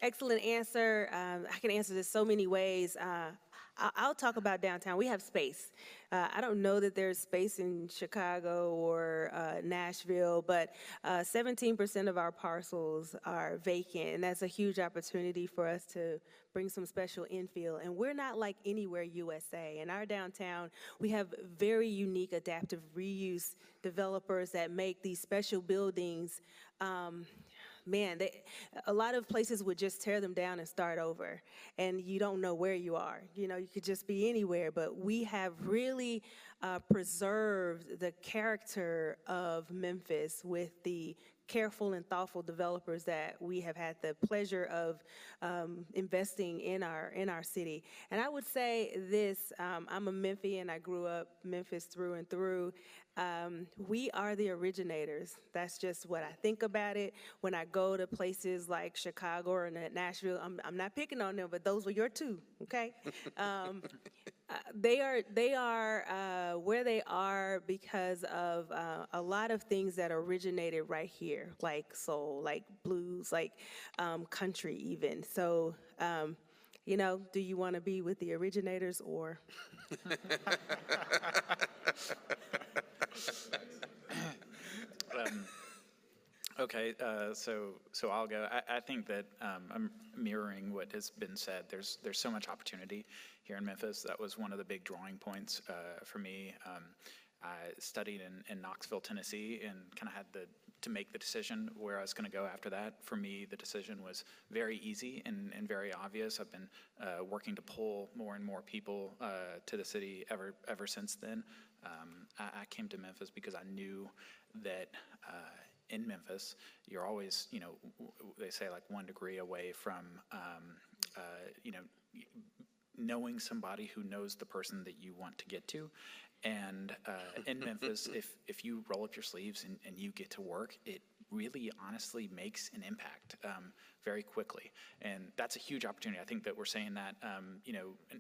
excellent answer. I can answer this so many ways. I'll talk about downtown. We have space. I don't know that there's space in Chicago or Nashville, but 17% of our parcels are vacant, and that's a huge opportunity for us to bring some special infill. And we're not like Anywhere USA. In our downtown, we have very unique adaptive reuse developers that make these special buildings. A lot of places would just tear them down and start over, and you don't know where you are. You could just be anywhere, but we have really preserved the character of Memphis with the careful and thoughtful developers that we have had the pleasure of investing in our city. And I would say this, I'm a Memphian. I grew up Memphis through and through. We are the originators. That's just what I think about it. When I go to places like Chicago or Nashville, I'm not picking on them, but those were your two, okay? They are where they are because of a lot of things that originated right here, like soul, like blues, like country even. So, do you want to be with the originators or? Okay, so I'll go. I think that I'm mirroring what has been said. There's so much opportunity here in Memphis. That was one of the big drawing points for me. I studied in Knoxville, Tennessee, and kind of had to make the decision where I was going to go after that. For me, the decision was very easy and very obvious. I've been working to pull more and more people to the city ever since then. I came to Memphis because I knew that in Memphis, you're always, they say like 1 degree away from, knowing somebody who knows the person that you want to get to. And in Memphis, if you roll up your sleeves and you get to work, it really honestly makes an impact very quickly. And that's a huge opportunity. I think that we're saying that,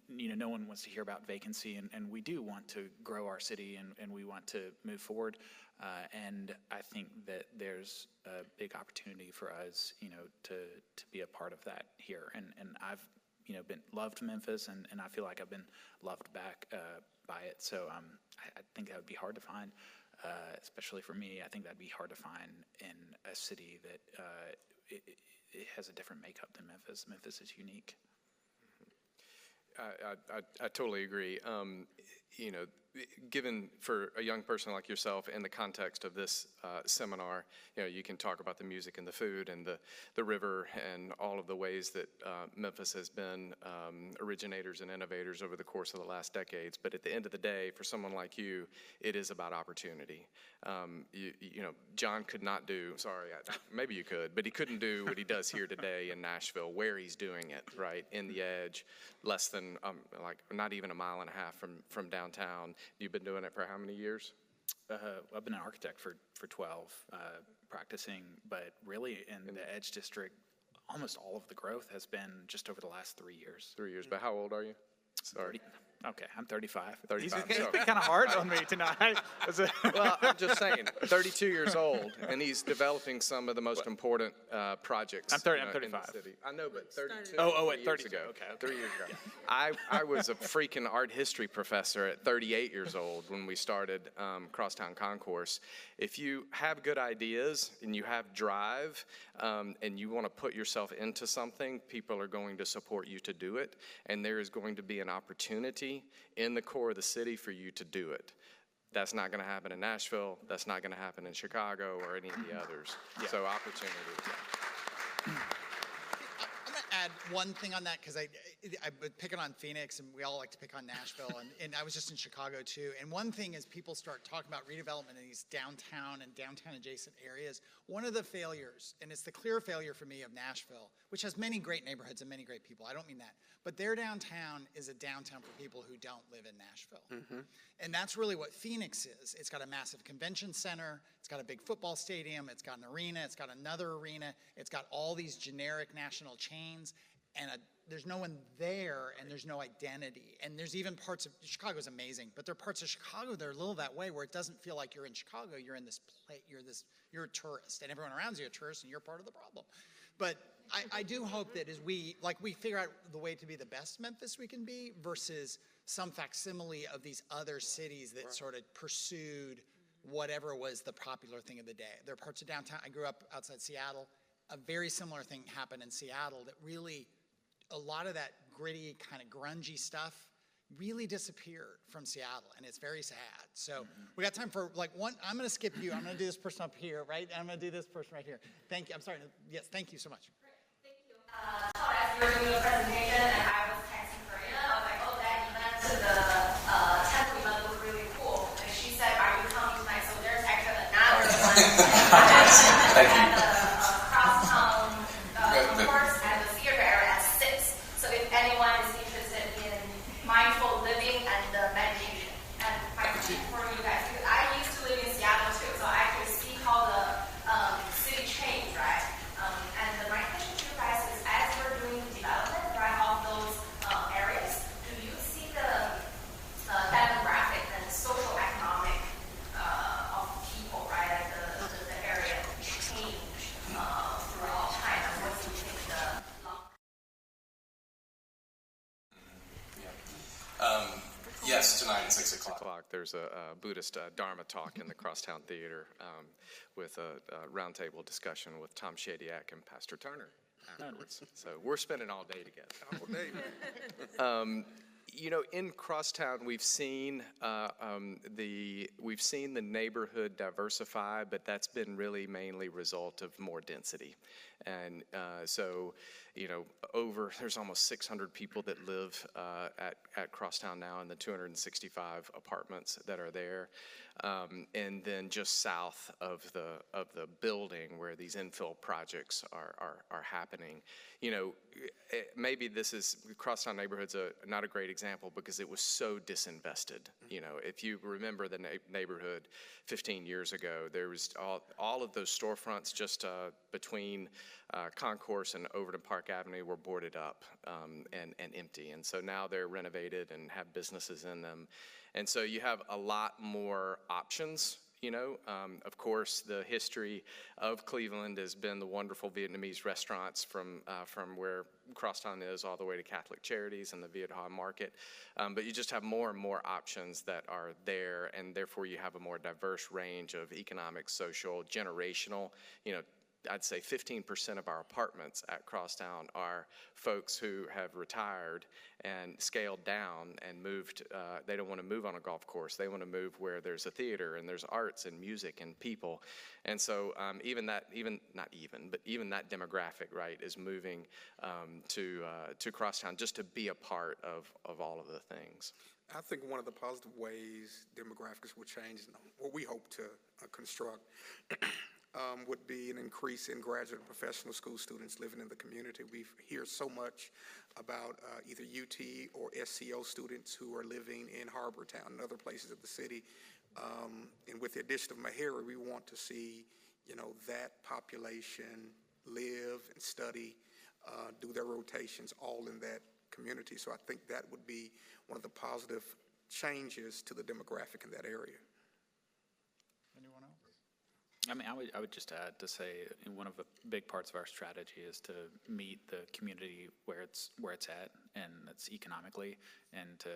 no one wants to hear about vacancy, and we do want to grow our city and we want to move forward. And I think that there's a big opportunity for us, to be a part of that here. And I've, loved Memphis, and I feel like I've been loved back by it. So I think that would be hard to find, especially for me. I think that'd be hard to find in a city that it has a different makeup than Memphis. Memphis is unique. I totally agree. given for a young person like yourself in the context of this seminar, you can talk about the music and the food and the river and all of the ways that Memphis has been originators and innovators over the course of the last decades. But at the end of the day, for someone like you, it is about opportunity. John could not do, maybe you could, but he couldn't do what he does here today in Nashville, where he's doing it, right, in the edge, less than, not even a mile and a half from downtown. You've been doing it for how many years? I've been an architect for 12, practicing, but really in the Edge District, almost all of the growth has been just over the last 3 years. 3 years, but how old are you? Sorry. Okay, I'm 35. 35. It's been kind of hard on me tonight. Well, I'm just saying, 32 years old, and he's developing some of the most important projects. I'm 35. In the city. I know, but 32. At 30 years ago. Okay. 3 years ago. I was a freaking art history professor at 38 years old when we started Crosstown Concourse. If you have good ideas and you have drive and you want to put yourself into something, people are going to support you to do it, and there is going to be an opportunity in the core of the city for you to do it. That's not going to happen in Nashville. That's not going to happen in Chicago or any of the others. So opportunity. I'm going to add one thing on that, because I've been picking on Phoenix, and we all like to pick on Nashville, and I was just in Chicago too. And one thing is, people start talking about redevelopment in these downtown and downtown adjacent areas. One of the failures, and it's the clear failure for me of Nashville, which has many great neighborhoods and many great people, I don't mean that, but their downtown is a downtown for people who don't live in Nashville. Mm-hmm. And that's really what Phoenix is. It's got a massive convention center, it's got a big football stadium, it's got an arena, it's got another arena, it's got all these generic national chains, and there's no one there, and there's no identity. And there's even parts of, Chicago's amazing, but there are parts of Chicago that are a little that way, where it doesn't feel like you're in Chicago, you're in this place, you're a tourist, and everyone around you a tourist, and you're part of the problem. But I do hope that as we figure out the way to be the best Memphis we can be, versus some facsimile of these other cities that sort of pursued whatever was the popular thing of the day. There are parts of downtown, I grew up outside Seattle, a very similar thing happened in Seattle that really, a lot of that gritty, kind of grungy stuff really disappeared from Seattle, and it's very sad. So we got time for one. I'm going to skip you. I'm going to do this person up here, right? I'm going to do this person right here. Thank you. I'm sorry. Yes, thank you so much. Thank you. Todd, as you were doing the presentation, and I was texting Karina, I was like, oh, that event to the temple event looked really cool. And she said, are you coming tonight? So there's actually another one at the Crosstown Concourse and the theater area at 6. So if anyone is interested in mindful living and meditation, and my tip for you guys, because I used to live in Seattle too, so I actually see how the city changed, right? And my question to you guys is, as we're doing development, right, of those areas, do you see the demographic and social economic of people, right, at the area change throughout time? And what do you think the Yes, tonight at 6 o'clock. There's a Buddhist Dharma talk in the Crosstown Theater with a roundtable discussion with Tom Shadyac and Pastor Turner afterwards. So we're spending all day together. All day. In Crosstown, we've seen the neighborhood diversify, but that's been really mainly result of more density. And there's almost 600 people that live at Crosstown now in the 265 apartments that are there. And then just south of the building where these infill projects are happening, maybe Crosstown neighborhood's not a great example because it was so disinvested. If you remember the neighborhood 15 years ago, there was all of those storefronts just between Concourse and Overton Park Avenue were boarded up and empty. And so now they're renovated and have businesses in them. And so you have a lot more options. Of course, the history of Cleveland has been the wonderful Vietnamese restaurants from where Crosstown is all the way to Catholic Charities and the Viet Ho Market. But you just have more and more options that are there, and therefore you have a more diverse range of economic, social, generational, I'd say 15% of our apartments at Crosstown are folks who have retired and scaled down and moved. They don't want to move on a golf course. They want to move where there's a theater and there's arts and music and people. And so even that demographic, right, is moving to Crosstown just to be a part of all of the things. I think one of the positive ways demographics will change, and what we hope to construct, would be an increase in graduate and professional school students living in the community. We hear so much about either UT or SCO students who are living in Harbortown and other places of the city. And with the addition of Meharry, we want to see, that population live and study, do their rotations all in that community. So I think that would be one of the positive changes to the demographic in that area. Anyone else? I mean, I would just add to say one of the big parts of our strategy is to meet the community where it's at, and that's economically, and to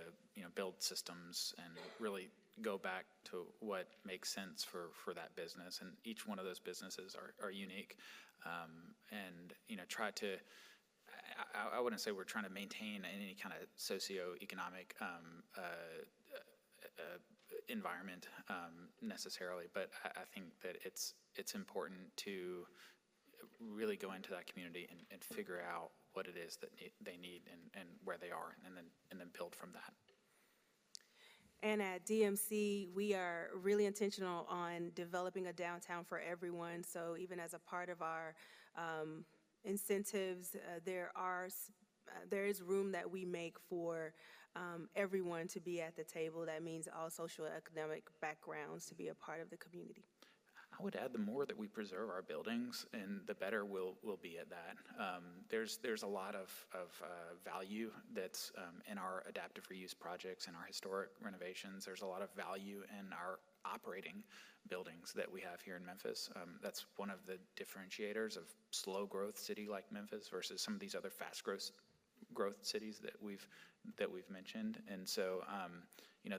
build systems and really go back to what makes sense for that business. And each one of those businesses are unique, and try to. I wouldn't say we're trying to maintain any kind of socioeconomic environment necessarily, but I think that it's important to really go into that community and figure out what it is that they need and where they are, and then build from that. And at DMC, we are really intentional on developing a downtown for everyone. So even as a part of our incentives, there is room that we make for everyone to be at the table. That means all socioeconomic backgrounds to be a part of the community. I would add the more that we preserve our buildings, and the better we'll be at that. There's a lot of value that's in our adaptive reuse projects and our historic renovations. There's a lot of value in our operating buildings that we have here in Memphis. That's one of the differentiators of slow growth city like Memphis versus some of these other fast growth cities that we've mentioned. And so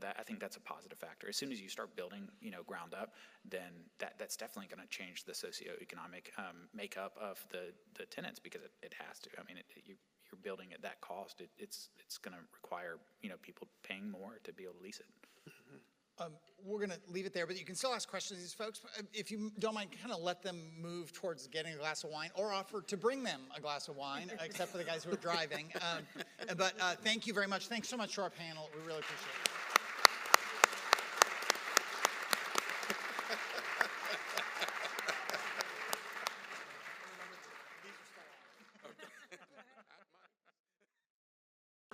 that I think that's a positive factor. As soon as you start building ground up, then that's definitely going to change the socioeconomic makeup of the tenants, because it has to. I mean, you're building at that cost. It's going to require people paying more to be able to lease it. We're going to leave it there, but you can still ask questions of these folks. If you don't mind, kind of let them move towards getting a glass of wine, or offer to bring them a glass of wine, except for the guys who are driving. But thank you very much. Thanks so much to our panel. We really appreciate it.